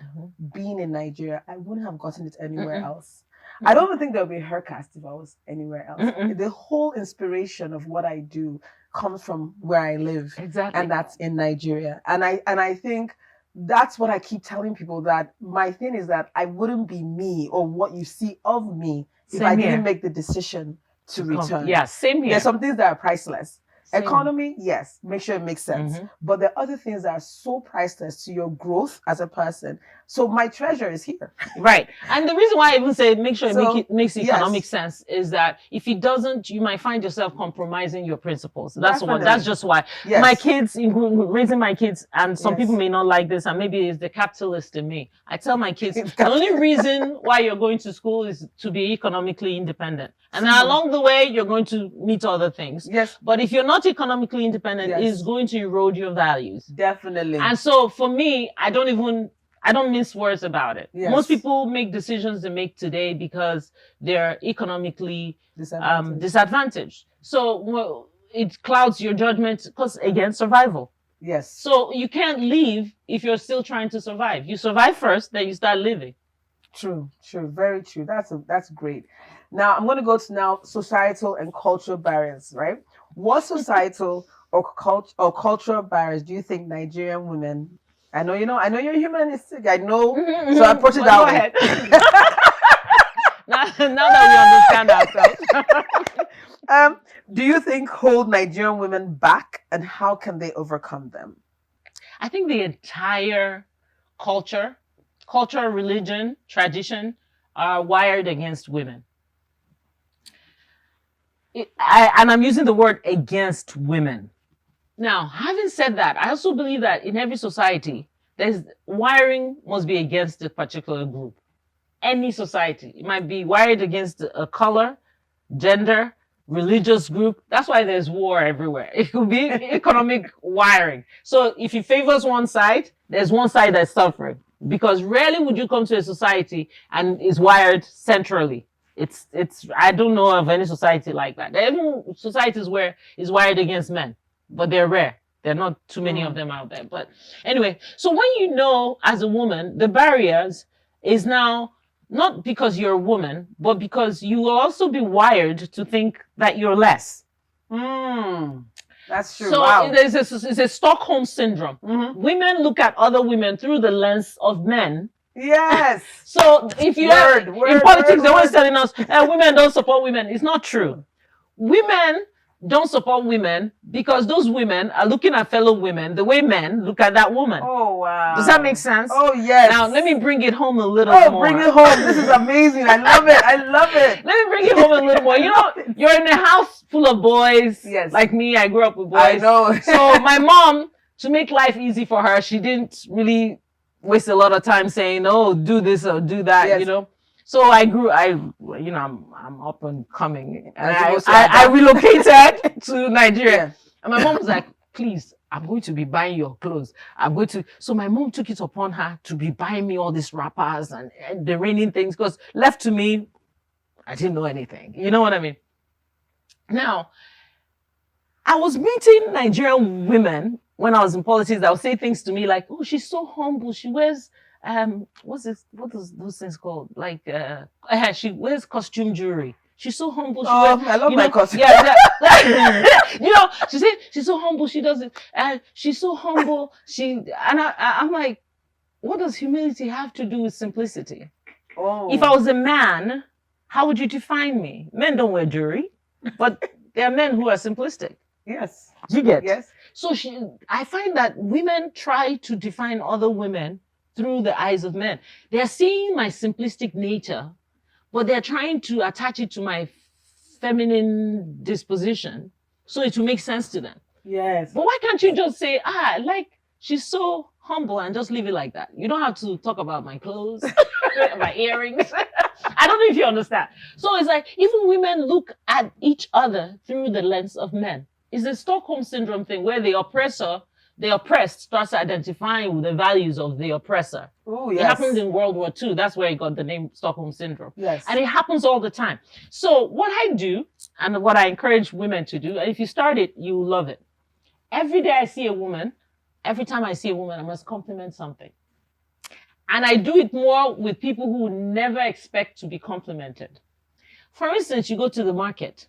being in Nigeria, I wouldn't have gotten it anywhere else. I don't even think there'll be a HERcast if I was anywhere else. The whole inspiration of what I do comes from where I live. Exactly. And that's in Nigeria. And I think that's what I keep telling people, that my thing is that I wouldn't be me or what you see of me if I didn't make the decision to return. Yeah, same here. There's some things that are priceless. Economy, yes, make sure it makes sense. But there are other things that are so priceless to your growth as a person. So my treasure is here. Right. And the reason why I even say make sure it makes economic yes. sense is that if it doesn't, you might find yourself compromising your principles. That's Definitely. that's just why. Yes. My kids, raising my kids, and some Yes. people may not like this, and maybe it's the capitalist in me. I tell my kids, the only reason why you're going to school is to be economically independent. And then along the way, you're going to meet other things. Yes. But if you're not economically independent, Yes. it's going to erode your values. Definitely. And so for me, I don't mince words about it. Yes. Most people make decisions they make today because they're economically disadvantaged. So it clouds your judgment because, again, survival. Yes. So you can't leave if you're still trying to survive. You survive first, then you start living. True. Very true. That's great. Now, I'm going to go to now societal and cultural barriers, right? What societal or cultural barriers do you think Nigerian women... I know you're humanistic. I know. So I put it that way. now that we understand ourselves. Do you think hold Nigerian women back, and how can they overcome them? I think the entire culture, religion, tradition are wired against women. And I'm using the word against women. Now, having said that, I also believe that in every society, wiring must be against a particular group. Any society. It might be wired against a color, gender, religious group. That's why there's war everywhere. It could be economic wiring. So if it favors one side, there's one side that's suffering. Because rarely would you come to a society and it's wired centrally. I don't know of any society like that. There are even societies where it's wired against men. But they're rare. There are not too many of them out there. But anyway, so when you know as a woman, the barriers is now not because you're a woman, but because you will also be wired to think that you're less. That's true. So wow. It's a Stockholm syndrome. Women look at other women through the lens of men. Yes. So if you in politics, they're always telling us women don't support women. It's not true. Women don't support women because those women are looking at fellow women the way men look at that woman. Oh, wow. Does that make sense? Oh, yes. Now, let me bring it home a little more. Oh, bring it home. This is amazing. I love it. Let me bring it home a little more. You know, you're in a house full of boys. Yes. Like me, I grew up with boys. I know. So my mom, to make life easy for her, she didn't really waste a lot of time saying, oh, do this or do that, yes. you know. So I'm up and coming. And I relocated to Nigeria. Yeah. And my mom was like, please, I'm going to be buying your clothes. So my mom took it upon her to be buying me all these wrappers and the raining things, because left to me, I didn't know anything. You know what I mean? Now, I was meeting Nigerian women when I was in politics that would say things to me like, oh, she's so humble. She wears what is those things called? Like she wears costume jewelry. She's so humble. I love my costume. Yeah. You know, she said she's so humble. She does it. She's so humble. I'm like, what does humility have to do with simplicity? Oh. If I was a man, how would you define me? Men don't wear jewelry, but there are men who are simplistic. Yes. You get? Yes. So I find that women try to define other women through the eyes of men. They're seeing my simplistic nature, but they're trying to attach it to my feminine disposition so it will make sense to them. Yes. But why can't you just say, she's so humble, and just leave it like that? You don't have to talk about my clothes, my earrings. I don't know if you understand. So it's like, even women look at each other through the lens of men. It's a Stockholm syndrome thing where the oppressed starts identifying with the values of the oppressor. Oh, yes. It happened in World War II. That's where it got the name Stockholm syndrome. Yes. And it happens all the time. So what I do, and what I encourage women to do, and if you start it, you will love it. Every time I see a woman, I must compliment something. And I do it more with people who never expect to be complimented. For instance, you go to the market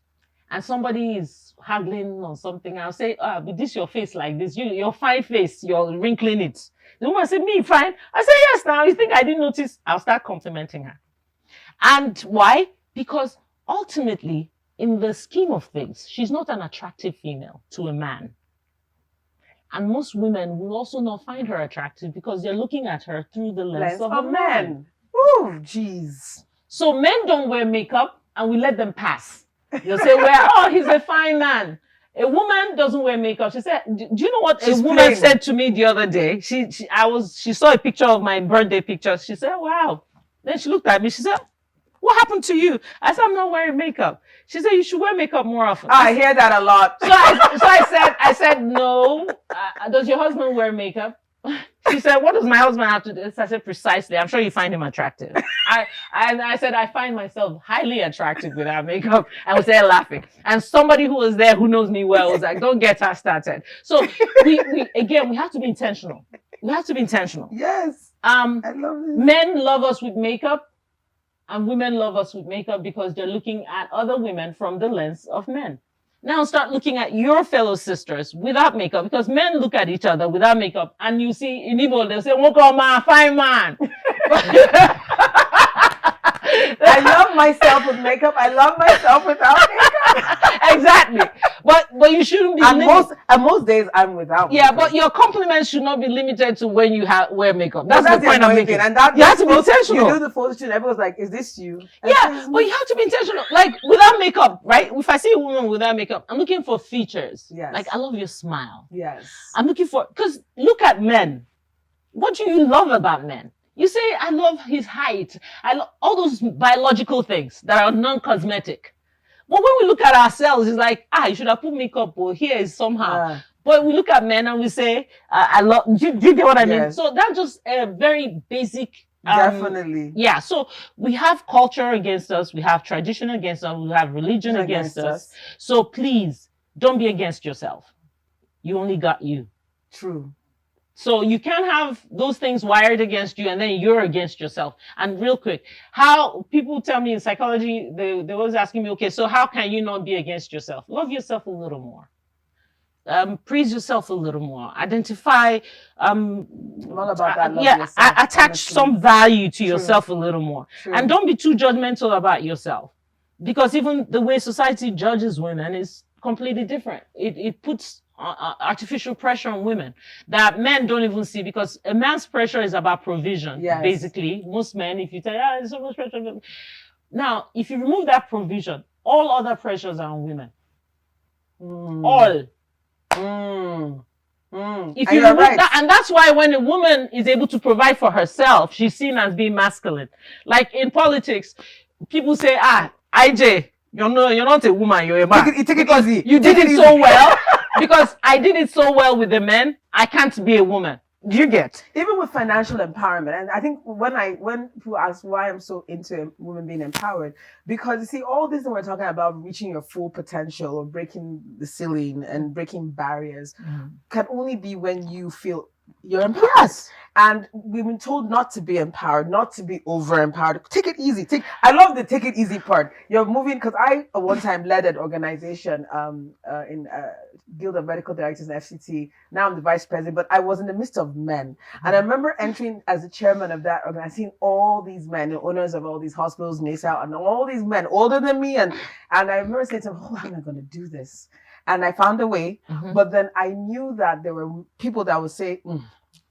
and somebody is haggling on something. I'll say, but this your face like this. Your fine face, you're wrinkling it. The woman said, me, fine? I say, yes, now. You think I didn't notice? I'll start complimenting her. And why? Because ultimately, in the scheme of things, she's not an attractive female to a man. And most women will also not find her attractive because they're looking at her through the lens of a man. Oh, jeez. So men don't wear makeup and we let them pass. They'll say, well, oh, he's a fine man. A woman doesn't wear makeup. She said, do you know what a woman said to me the other day? She saw a picture of my birthday picture. She said, wow. Then she looked at me. She said, what happened to you? I said, I'm not wearing makeup. She said, you should wear makeup more often. I hear that a lot. So I said, no. Does your husband wear makeup? She said, what does my husband have to do? I said, precisely. I'm sure you find him attractive. I said, I find myself highly attractive without makeup. And we started laughing. And somebody who was there, who knows me well, was like, don't get her started. So we have to be intentional. We have to be intentional. Yes. I love it. Men love us with makeup. And women love us with makeup because they're looking at other women from the lens of men. Now start looking at your fellow sisters without makeup, because men look at each other without makeup. And you see in Igbo, they'll say, "Woko man, fine man." I love myself with makeup. I love myself without makeup. Exactly. But you shouldn't be. And most days I'm without. Yeah, makeup. but your compliments should not be limited to when you wear makeup. That's the point I'm making. And that you have to be intentional. You do the photo shoot, and everyone's like, "Is this you?" Yeah, but you have to be intentional. Like without makeup, right? If I see a woman without makeup, I'm looking for features. Yes. Like I love your smile. Yes. I'm looking for, because look at men. What do you love about men? You say, I love his height. I love all those biological things that are non-cosmetic. But when we look at ourselves, it's like, you should have put makeup, or here is somehow. But we look at men and we say, I love, do you get what I mean? So that's just a very basic. Definitely. Yeah. So we have culture against us. We have tradition against us. We have religion against us. So please don't be against yourself. You only got you. True. So you can't have those things wired against you and then you're against yourself. And real quick, how people tell me in psychology, they always asking me, okay, so how can you not be against yourself? Love yourself a little more. Praise yourself a little more. Identify, I'm all about that. Love yourself, attach honestly. some value to yourself a little more. True. And don't be too judgmental about yourself. Because even the way society judges women is completely different. It puts artificial pressure on women that men don't even see, because a man's pressure is about provision. Yes. Basically, most men, if you tell, there's so much pressure. Now, if you remove that provision, all other pressures are on women. All. If you remove that, and that's why when a woman is able to provide for herself, she's seen as being masculine. Like in politics, people say, IJ, you're not a woman, you're a man. Take it easy. You did it so well. Because I did it so well with the men, I can't be a woman. Do you get? Even with financial empowerment, and I think when people ask why I'm so into women being empowered, because you see, all this that we're talking about, reaching your full potential or breaking the ceiling and breaking barriers, can only be when you feel you're empowered. Yes. And we've been told not to be empowered, not to be over empowered. Take it easy. I love the take it easy part. You're moving, because I at one time led an organization in Guild of Medical Directors and FCT. Now I'm the vice president, but I was in the midst of men. And I remember entering as the chairman of that organization, seeing all these men, the owners of all these hospitals, NASA, and all these men older than me. And I remember saying to them, how am I going to do this? And I found a way. But then I knew that there were people that would say,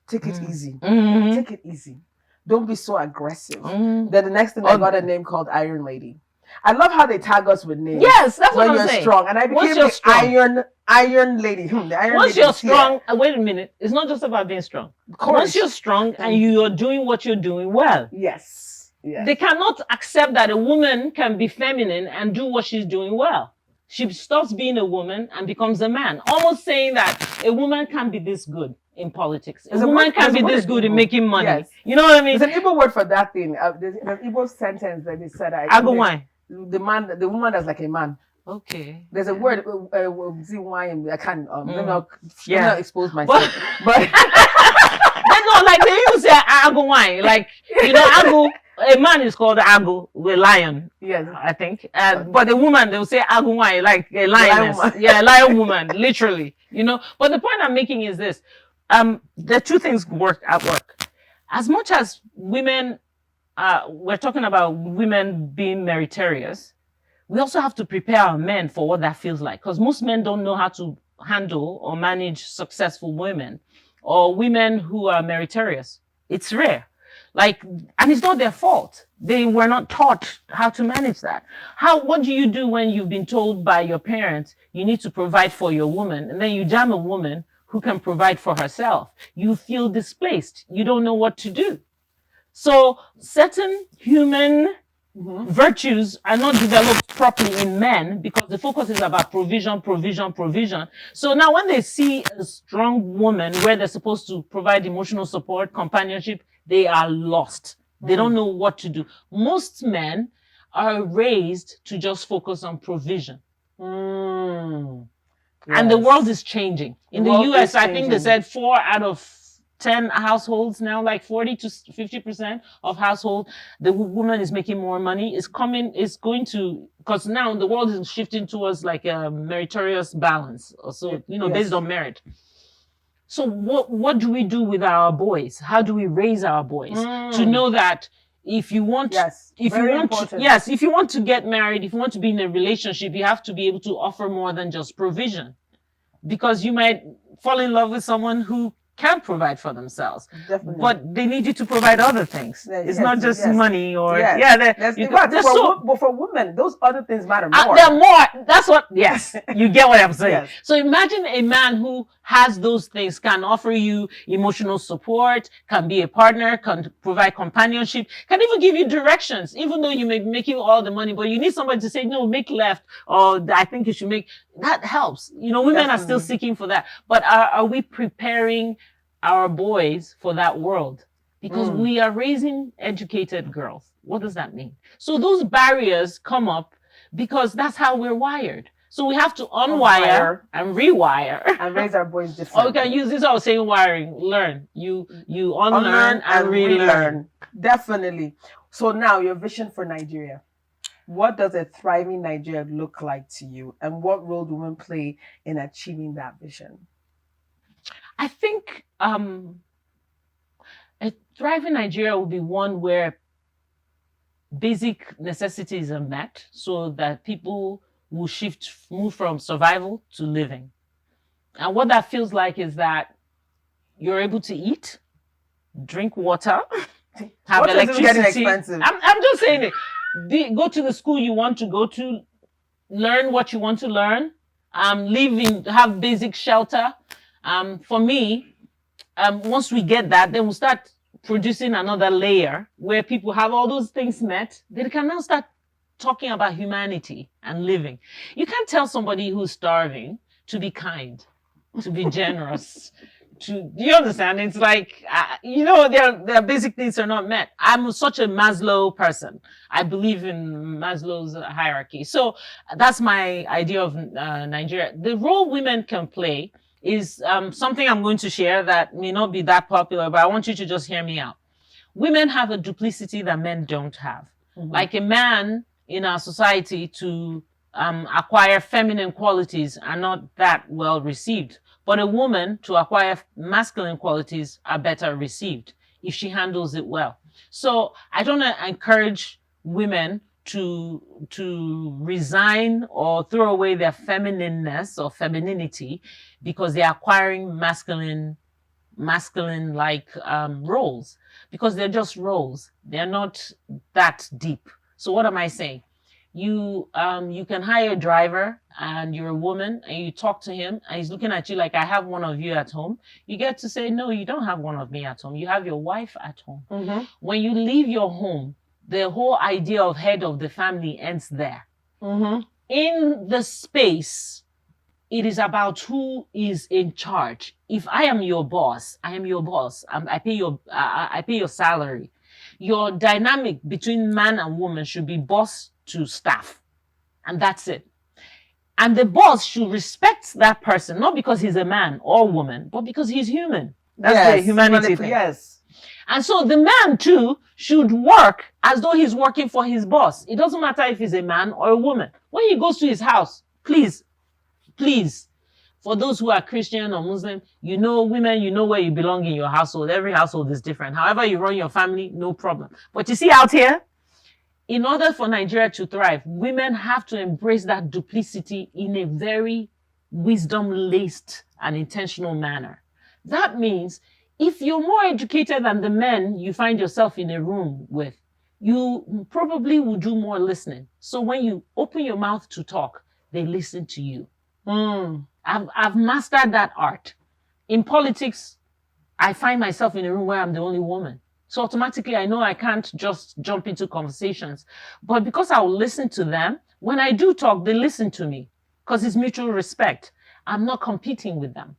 take it easy. Take it easy. Don't be so aggressive. Then the next thing I got a name called Iron Lady. I love how they tag us with names. Yes, that's what I'm saying. When you're strong. And I became the Iron Lady. Once you're strong, wait a minute. It's not just about being strong. Once you're strong and you're doing what you're doing well. Yes. They cannot accept that a woman can be feminine and do what she's doing well. She stops being a woman and becomes a man. Almost saying that a woman can be this good in politics. A woman can be this good in making money. Yes. You know what I mean? There's an Igbo word for that thing. There's an Igbo sentence that they said. The woman that's like a man. Okay. There's a word. I can't. Let me not expose myself. But no, like they used to say ago wine. Like ago. A man is called ago, a lion. Yes, I think. But a woman, they will say ago wine, like a lioness. A lion woman, literally. But the point I'm making is this: the two things work at work. As much as women, we're talking about women being meritorious. we also have to prepare our men for what that feels like, because most men don't know how to handle or manage successful women or women who are meritorious. It's rare. Like, and it's not their fault. They were not taught how to manage that. What do you do when you've been told by your parents you need to provide for your woman, and then you jam a woman who can provide for herself? You feel displaced. You don't know what to do. So certain human virtues are not developed properly in men because the focus is about provision, provision, provision. So now when they see a strong woman where they're supposed to provide emotional support, companionship, they are lost. They don't know what to do. Most men are raised to just focus on provision. Yes. And the world is changing. In the US, I think they said 4 out of 10 households now, like 40 to 50% of households, the woman is making more money. Because now the world is shifting towards like a meritorious balance. So, based on merit. So what do we do with our boys? How do we raise our boys to know that if you want to get married, if you want to be in a relationship, you have to be able to offer more than just provision, because you might fall in love with someone who can't provide for themselves. Definitely. But they need you to provide other things. It's not just money or but for women, those other things matter more. They're more. That's what. Yes, you get what I'm saying. Yes. So imagine a man who has those things, can offer you emotional support, can be a partner, can provide companionship, can even give you directions, even though you may be making all the money, but you need somebody to say, no, make left, or I think you should make. That helps. Women are still seeking for that. But are we preparing our boys for that world? Because we are raising educated girls. What does that mean? So those barriers come up because that's how we're wired. So we have to unwire and rewire. And raise our boys differently. Or we can use this, I was saying wiring, learn. You unlearn and relearn. Definitely. So now your vision for Nigeria. What does a thriving Nigeria look like to you? And what role do women play in achieving that vision? I think a thriving Nigeria will be one where basic necessities are met so that people will move from survival to living. And what that feels like is that you're able to eat, drink water, have electricity. I'm just saying it. Go to the school you want to go to, learn what you want to learn, have basic shelter. For me, once we get that, then we'll start producing another layer where people have all those things met. They can now start talking about humanity and living. You can't tell somebody who's starving to be kind, to be generous. Do you understand? It's like, their basic needs are not met. I'm such a Maslow person. I believe in Maslow's hierarchy. So that's my idea of Nigeria. The role women can play is something I'm going to share that may not be that popular, but I want you to just hear me out. Women have a duplicity that men don't have. Like a man in our society to acquire feminine qualities are not that well received. But a woman to acquire masculine qualities are better received if she handles it well. So I don't encourage women to resign or throw away their feminineness or femininity because they're acquiring masculine-like roles, because they're just roles. They're not that deep. So what am I saying? You can hire a driver and you're a woman and you talk to him and he's looking at you like, I have one of you at home. You get to say, no, you don't have one of me at home. You have your wife at home. When you leave your home, the whole idea of head of the family ends there. In the space, it is about who is in charge. If I am your boss, I am your boss. I pay your salary. Your dynamic between man and woman should be boss to staff. And that's it. And the boss should respect that person, not because he's a man or woman, but because he's human. That's the humanity thing. Yes. And so the man too should work as though he's working for his boss. It doesn't matter if he's a man or a woman. When he goes to his house, please, for those who are Christian or Muslim, women, where you belong in your household. Every household is different. However you run your family, no problem. But you see out here, in order for Nigeria to thrive, women have to embrace that duplicity in a very wisdom-laced and intentional manner. That means if you're more educated than the men you find yourself in a room with, you probably will do more listening. So when you open your mouth to talk, they listen to you. I've mastered that art. In politics, I find myself in a room where I'm the only woman. So automatically, I know I can't just jump into conversations. But because I will listen to them, when I do talk, they listen to me because it's mutual respect. I'm not competing with them.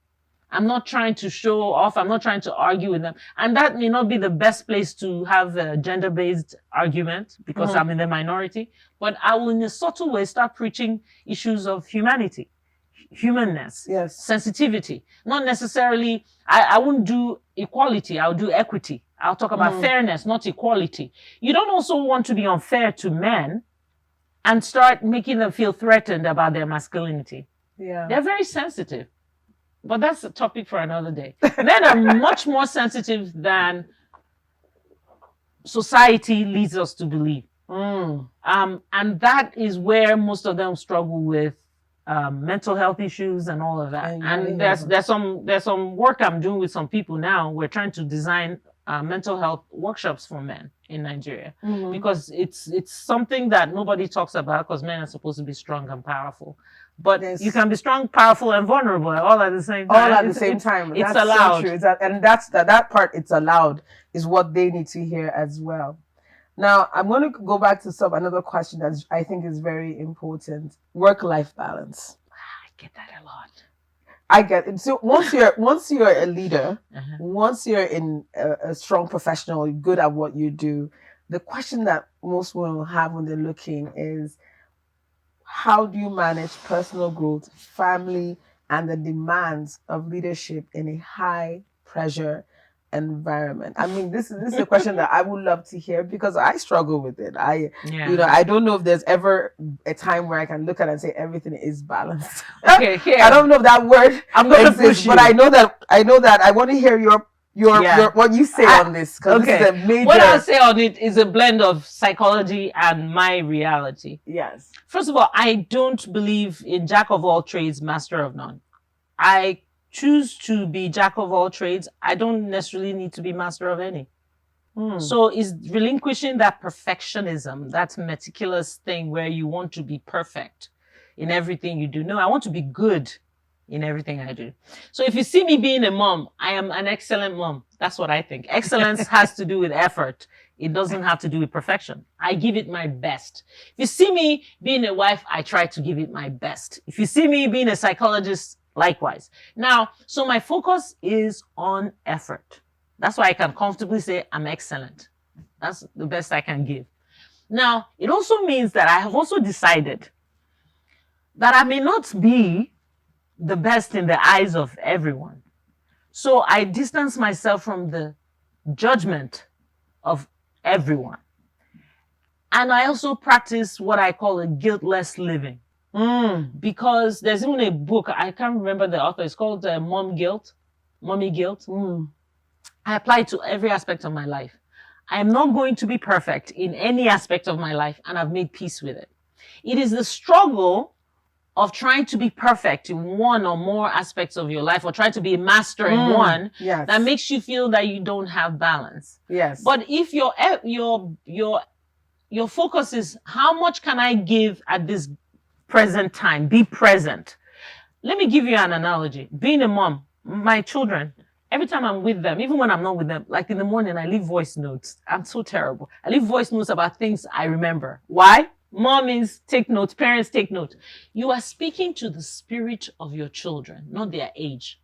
I'm not trying to show off. I'm not trying to argue with them. And that may not be the best place to have a gender-based argument because I'm in the minority. But I will, in a subtle way, start preaching issues of humanity, humanness, sensitivity. Not necessarily, I won't do equality. I'll do equity. I'll talk about fairness, not equality. You don't also want to be unfair to men and start making them feel threatened about their masculinity. Yeah. They're very sensitive. But that's a topic for another day. Men are much more sensitive than society leads us to believe. And that is where most of them struggle with mental health issues and all of that. And there's some work I'm doing with some people now. We're trying to design mental health workshops for men in Nigeria because it's something that nobody talks about because men are supposed to be strong and powerful. But you can be strong, powerful, and vulnerable all at the same time. All at the same time. It's that's allowed. So true. And that's that part, it's allowed, is what they need to hear as well. Now, I'm going to go back to another question that I think is very important. Work-life balance. I get that a lot. I get it. So once you're a leader, once you're in a strong professional, good at what you do, the question that most women will have when they're looking is, how do you manage personal growth, family, and the demands of leadership in a high pressure environment? I mean, this is a question that I would love to hear because I struggle with it. I don't know if there's ever a time where I can look at it and say everything is balanced. Okay, here. I don't know if that word I'm going to push you. But I know that I want to hear your what you say on this, because this is a major. What I'll say on it is a blend of psychology and my reality. Yes. First of all, I don't believe in jack of all trades, master of none. I choose to be jack of all trades. I don't necessarily need to be master of any. So it's relinquishing that perfectionism, that meticulous thing where you want to be perfect in everything you do. No, I want to be good in everything I do. So if you see me being a mom, I am an excellent mom. That's what I think. Excellence has to do with effort. It doesn't have to do with perfection. I give it my best. If you see me being a wife, I try to give it my best. If you see me being a psychologist, likewise. Now, so my focus is on effort. That's why I can comfortably say I'm excellent. That's the best I can give. Now, it also means that I have also decided that I may not be the best in the eyes of everyone. So I distance myself from the judgment of everyone. And I also practice what I call a guiltless living. Because there's even a book, I can't remember the author, it's called Mommy Guilt. I apply it to every aspect of my life. I am not going to be perfect in any aspect of my life, and I've made peace with it. It is the struggle of trying to be perfect in one or more aspects of your life, or trying to be a master in one, that makes you feel that you don't have balance. Yes. But if your focus is how much can I give at this present time, be present. Let me give you an analogy. Being a mom, my children, every time I'm with them, even when I'm not with them, like in the morning, I leave voice notes. I'm so terrible. I leave voice notes about things I remember. Why? Mom means take notes, parents take notes. You are speaking to the spirit of your children, not their age.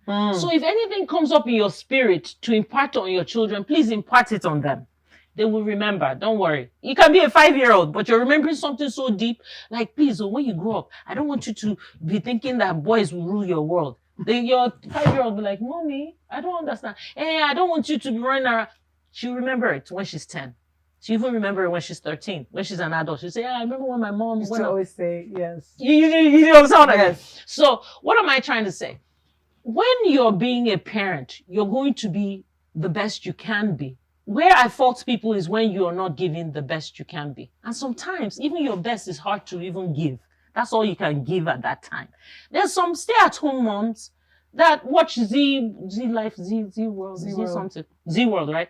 So if anything comes up in your spirit to impart on your children, please impart it on them. They will remember. Don't worry. You can be a 5-year-old, but you're remembering something so deep. Like, please, when you grow up, I don't want you to be thinking that boys will rule your world. Your 5-year-old will be like, Mommy, I don't understand. Hey, I don't want you to be running around. She'll remember it when she's 10. She even remember it when she's 13. When she's an adult, she'll say, I remember when my mom used to always say, yes. You know what I'm saying? Yes. So what am I trying to say? When you're being a parent, you're going to be the best you can be where I fault people is when you are not giving the best you can be. And sometimes even your best is hard to even give. That's all you can give at that time. There's some stay-at-home moms that watch Z Life, Z World, Z something, Z World, right?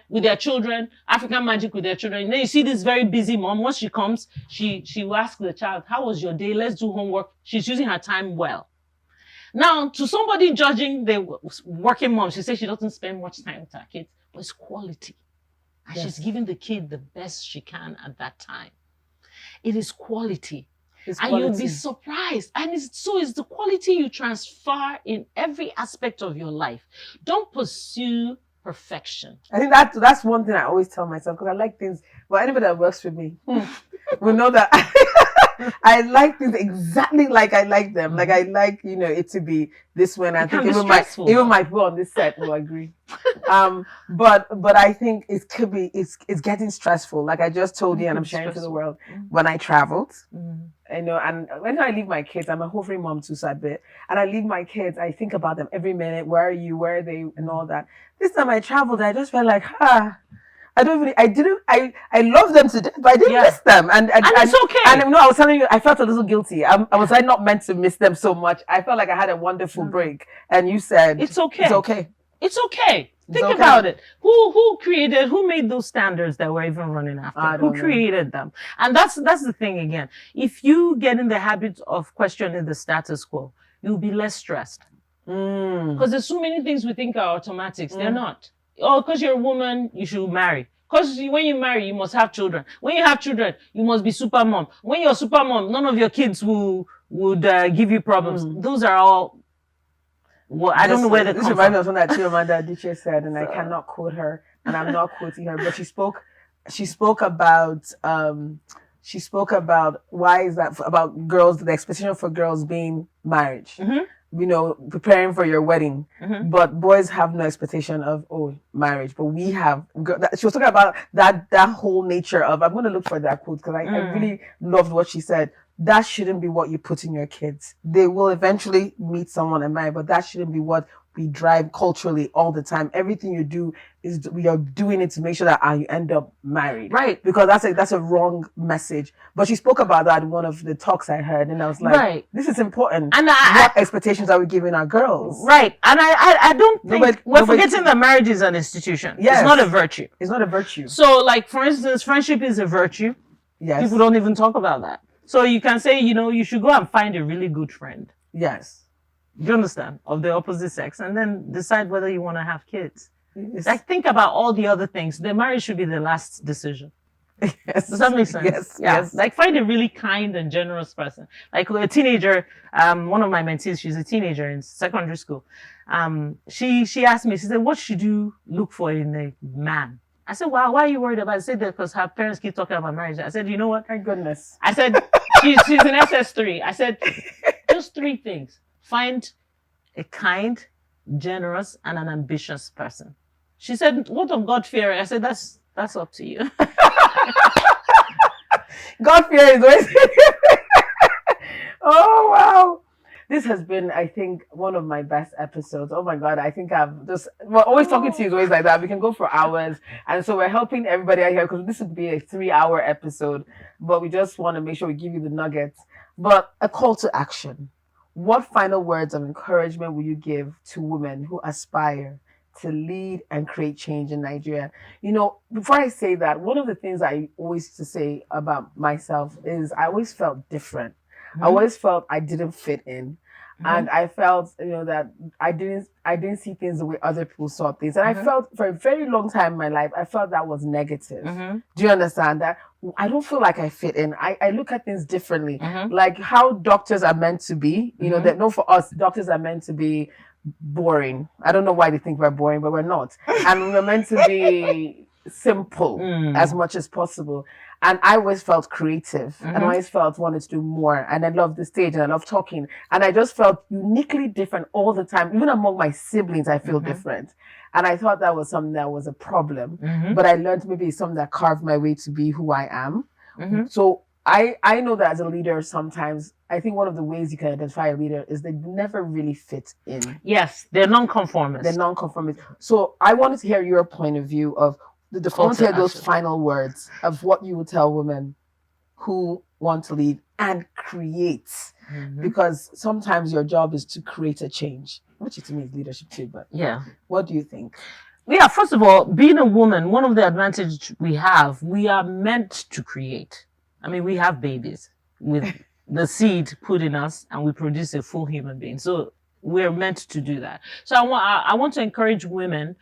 With their children, African Magic with their children. And then you see this very busy mom. Once she comes, she will ask the child, "How was your day? Let's do homework." She's using her time well. Now, to somebody judging the working mom, she says she doesn't spend much time with her kids, but it's quality. And she's giving the kid the best she can at that time. It is quality. And you'll be surprised. And it's the quality you transfer in every aspect of your life. Don't pursue perfection. I think that's one thing I always tell myself, because I like things. Well, anybody that works with me will know that I like things exactly like I like them. Like I like, it to be this way. And I think even my people on this set will agree. But I think it's getting stressful. Like I just told you, and I'm sharing to the world, when I traveled, and when I leave my kids, I'm a hovering mom too, sad bit. And I leave my kids, I think about them every minute. Where are you? Where are they? And all that. This time I traveled, I just felt like, I love them to death, but I didn't miss them. And it's okay. And I was telling you, I felt a little guilty. I was not meant to miss them so much. I felt like I had a wonderful break. And you said, it's okay. It's okay. It's okay. Think about it. Who made those standards that we're even running after? Who created them? And that's the thing again. If you get in the habit of questioning the status quo, you'll be less stressed. Because there's so many things we think are automatics. They're not. Oh, because you're a woman, you should marry. Because when you marry, you must have children. When you have children, you must be super mom. When you're super mom, none of your kids would give you problems. Those are all. Well, I don't know where they come from. This reminds me of something that Chito said, and I cannot quote her, and I'm not quoting her, but she spoke about why is that about girls, the expectation for girls being marriage. Preparing for your wedding, but boys have no expectation of marriage. But we have. She was talking about that whole nature of. I'm going to look for that quote because I really loved what she said. That shouldn't be what you put in your kids. They will eventually meet someone and marry, but that shouldn't be what we drive culturally all the time. Everything you do we are doing it to make sure that you end up married, right? Because that's a wrong message. But she spoke about that in one of the talks I heard, and I was like, this is important. And what expectations are we giving our girls? Right. And I don't think we're forgetting that marriage is an institution. Yes. It's not a virtue. It's not a virtue. So, like for instance, friendship is a virtue. Yes. People don't even talk about that. So you can say, you should go and find a really good friend. Yes. Do you understand? Of the opposite sex, and then decide whether you want to have kids. Yes. Like think about all the other things. The marriage should be the last decision. Yes. Does that make sense? Yes. Yeah. Yes. Like find a really kind and generous person. Like a teenager, one of my mentees, she's a teenager in secondary school. She asked me, she said, "What should you look for in a man?" I said, "Wow, why are you worried about it?" I said that because her parents keep talking about marriage. I said, "You know what? Thank goodness." I said, she's an SS3. I said, just 3 things. Find a kind, generous, and an ambitious person. She said, "What of God fear?" I said, that's up to you. God fear is always. Oh, wow. This has been, I think, one of my best episodes. Oh my God, I think always talking to you is always like that. We can go for hours. And so we're helping everybody out here because this would be a 3-hour episode, but we just want to make sure we give you the nuggets. But a call to action. What final words of encouragement will you give to women who aspire to lead and create change in Nigeria? Before I say that, one of the things I always used to say about myself is I always felt different. I always felt I didn't fit in. And I felt, that I didn't see things the way other people saw things. And I felt for a very long time in my life, I felt that was negative. Do you understand that? I don't feel like I fit in. I look at things differently. Like how doctors are meant to be, for us, doctors are meant to be boring. I don't know why they think we're boring, but we're not. And we're meant to be simple as much as possible. And I always felt creative and I always felt wanted to do more. And I love the stage and I love talking. And I just felt uniquely different all the time. Even among my siblings, I feel different. And I thought that was something that was a problem. But I learned maybe it's something that carved my way to be who I am. So I know that as a leader, sometimes I think one of the ways you can identify a leader is they never really fit in. Yes, they're non-conformist. So I wanted to hear your point of view of I want to hear those action. final words of what you will tell women who want to lead and create. Because sometimes your job is to create a change, which to me is leadership too. But Yeah. what do you think? Yeah, first of all, being a woman, one of the advantages we have, we are meant to create. I mean, we have babies with the seed put in us, and we produce a full human being. So we're meant to do that. So I want to encourage women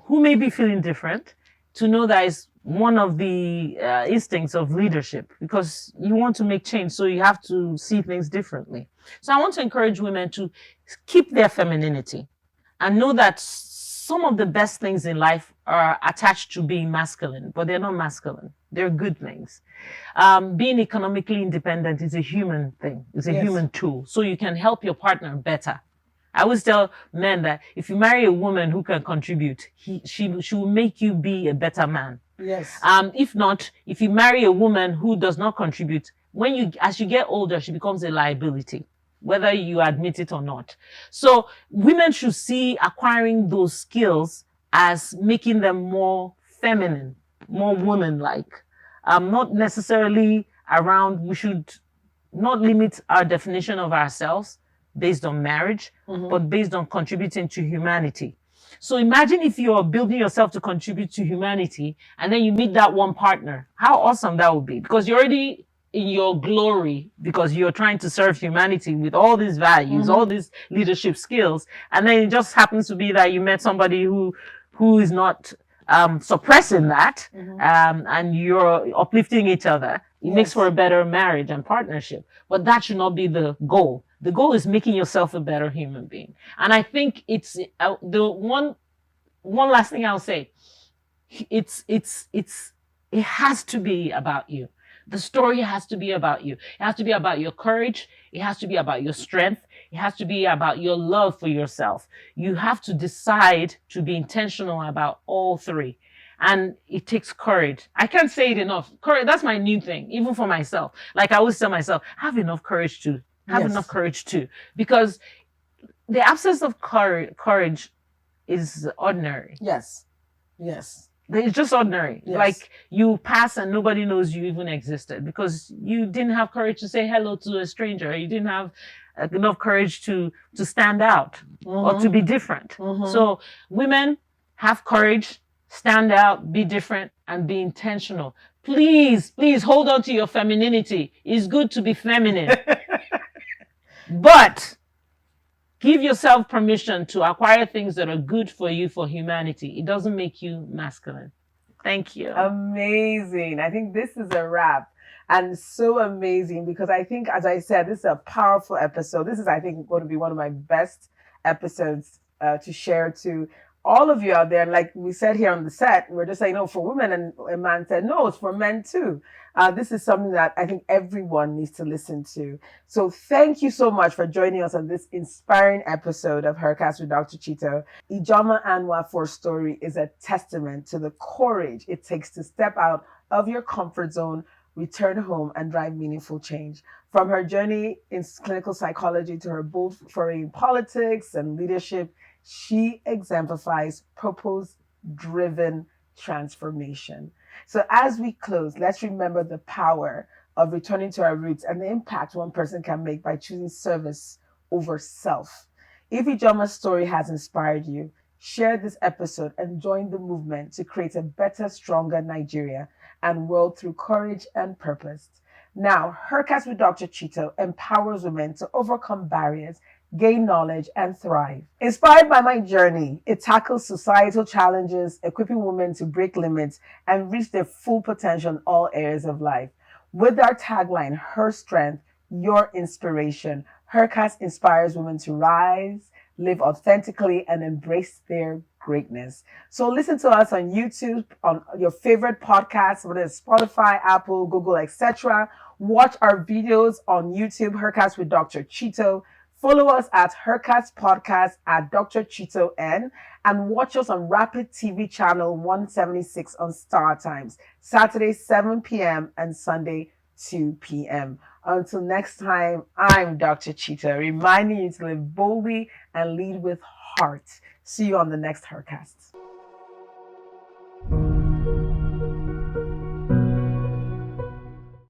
who may be feeling different to know that is one of the instincts of leadership, because you want to make change, so you have to see things differently. So I want to encourage women to keep their femininity and know that some of the best things in life are attached to being masculine, but they're not masculine. They're good things. Being economically independent is a human thing. It's a human tool. So you can help your partner better. I always tell men that if you marry a woman who can contribute, she will make you be a better man. Yes. If not, if you marry a woman who does not contribute, as you get older, she becomes a liability, whether you admit it or not. So women should see acquiring those skills as making them more feminine, more woman-like. Not necessarily around, we should not limit our definition of ourselves based on marriage, but based on contributing to humanity. So imagine if you're building yourself to contribute to humanity, and then you meet that one partner. How awesome that would be, because you're already in your glory, because you're trying to serve humanity with all these values, all these leadership skills. And then it just happens to be that you met somebody who is not suppressing that, and you're uplifting each other. It makes for a better marriage and partnership. But that should not be the goal. The goal is making yourself a better human being. And I think it's the one last thing I'll say. It has to be about you. The story has to be about you. It has to be about your courage. It has to be about your strength. It has to be about your love for yourself. You have to decide to be intentional about all three. And it takes courage. I can't say it enough. Courage, that's my new thing, even for myself. Like I always tell myself, have enough courage to. Have enough courage too. Because the absence of courage is ordinary. Yes. Yes. It's just ordinary. Yes. Like you pass and nobody knows you even existed because you didn't have courage to say hello to a stranger. You didn't have enough courage to stand out or to be different. So women, have courage, stand out, be different, and be intentional. Please, please hold on to your femininity. It's good to be feminine. But give yourself permission to acquire things that are good for you, for humanity. It doesn't make you masculine. Thank you. Amazing. I think this is a wrap. And so amazing because I think, as I said, this is a powerful episode. This is, I think, going to be one of my best episodes to share to all of you out there. And like we said here on the set, we're just saying, no, for women. And a man said, no, it's for men too. This is something that I think everyone needs to listen to. So thank you so much for joining us on this inspiring episode of HERcast with Dr. Chito. Ijeoma and Nwafor's story is a testament to the courage it takes to step out of your comfort zone, return home, and drive meaningful change. From her journey in clinical psychology to her bold foray in politics and leadership, she exemplifies purpose-driven transformation. So as we close, let's remember the power of returning to our roots and the impact one person can make by choosing service over self. If Ijeoma's story has inspired you, share this episode and join the movement to create a better, stronger Nigeria and world through courage and purpose. Now, HERcast with Dr. Chito empowers women to overcome barriers, gain knowledge, and thrive. Inspired by my journey, it tackles societal challenges, equipping women to break limits and reach their full potential in all areas of life. With our tagline, Her Strength, Your Inspiration, HERcast inspires women to rise, live authentically, and embrace their greatness. So listen to us on YouTube, on your favorite podcasts, whether it's Spotify, Apple, Google, etc. Watch our videos on YouTube, HERcast with Dr. Chito. Follow us at HERcast Podcast at Dr. Chito N, and watch us on Rapid TV channel 176 on Startimes, Saturday 7 p.m. and Sunday 2 p.m. Until next time, I'm Dr. Chito, reminding you to live boldly and lead with heart. See you on the next HERcast.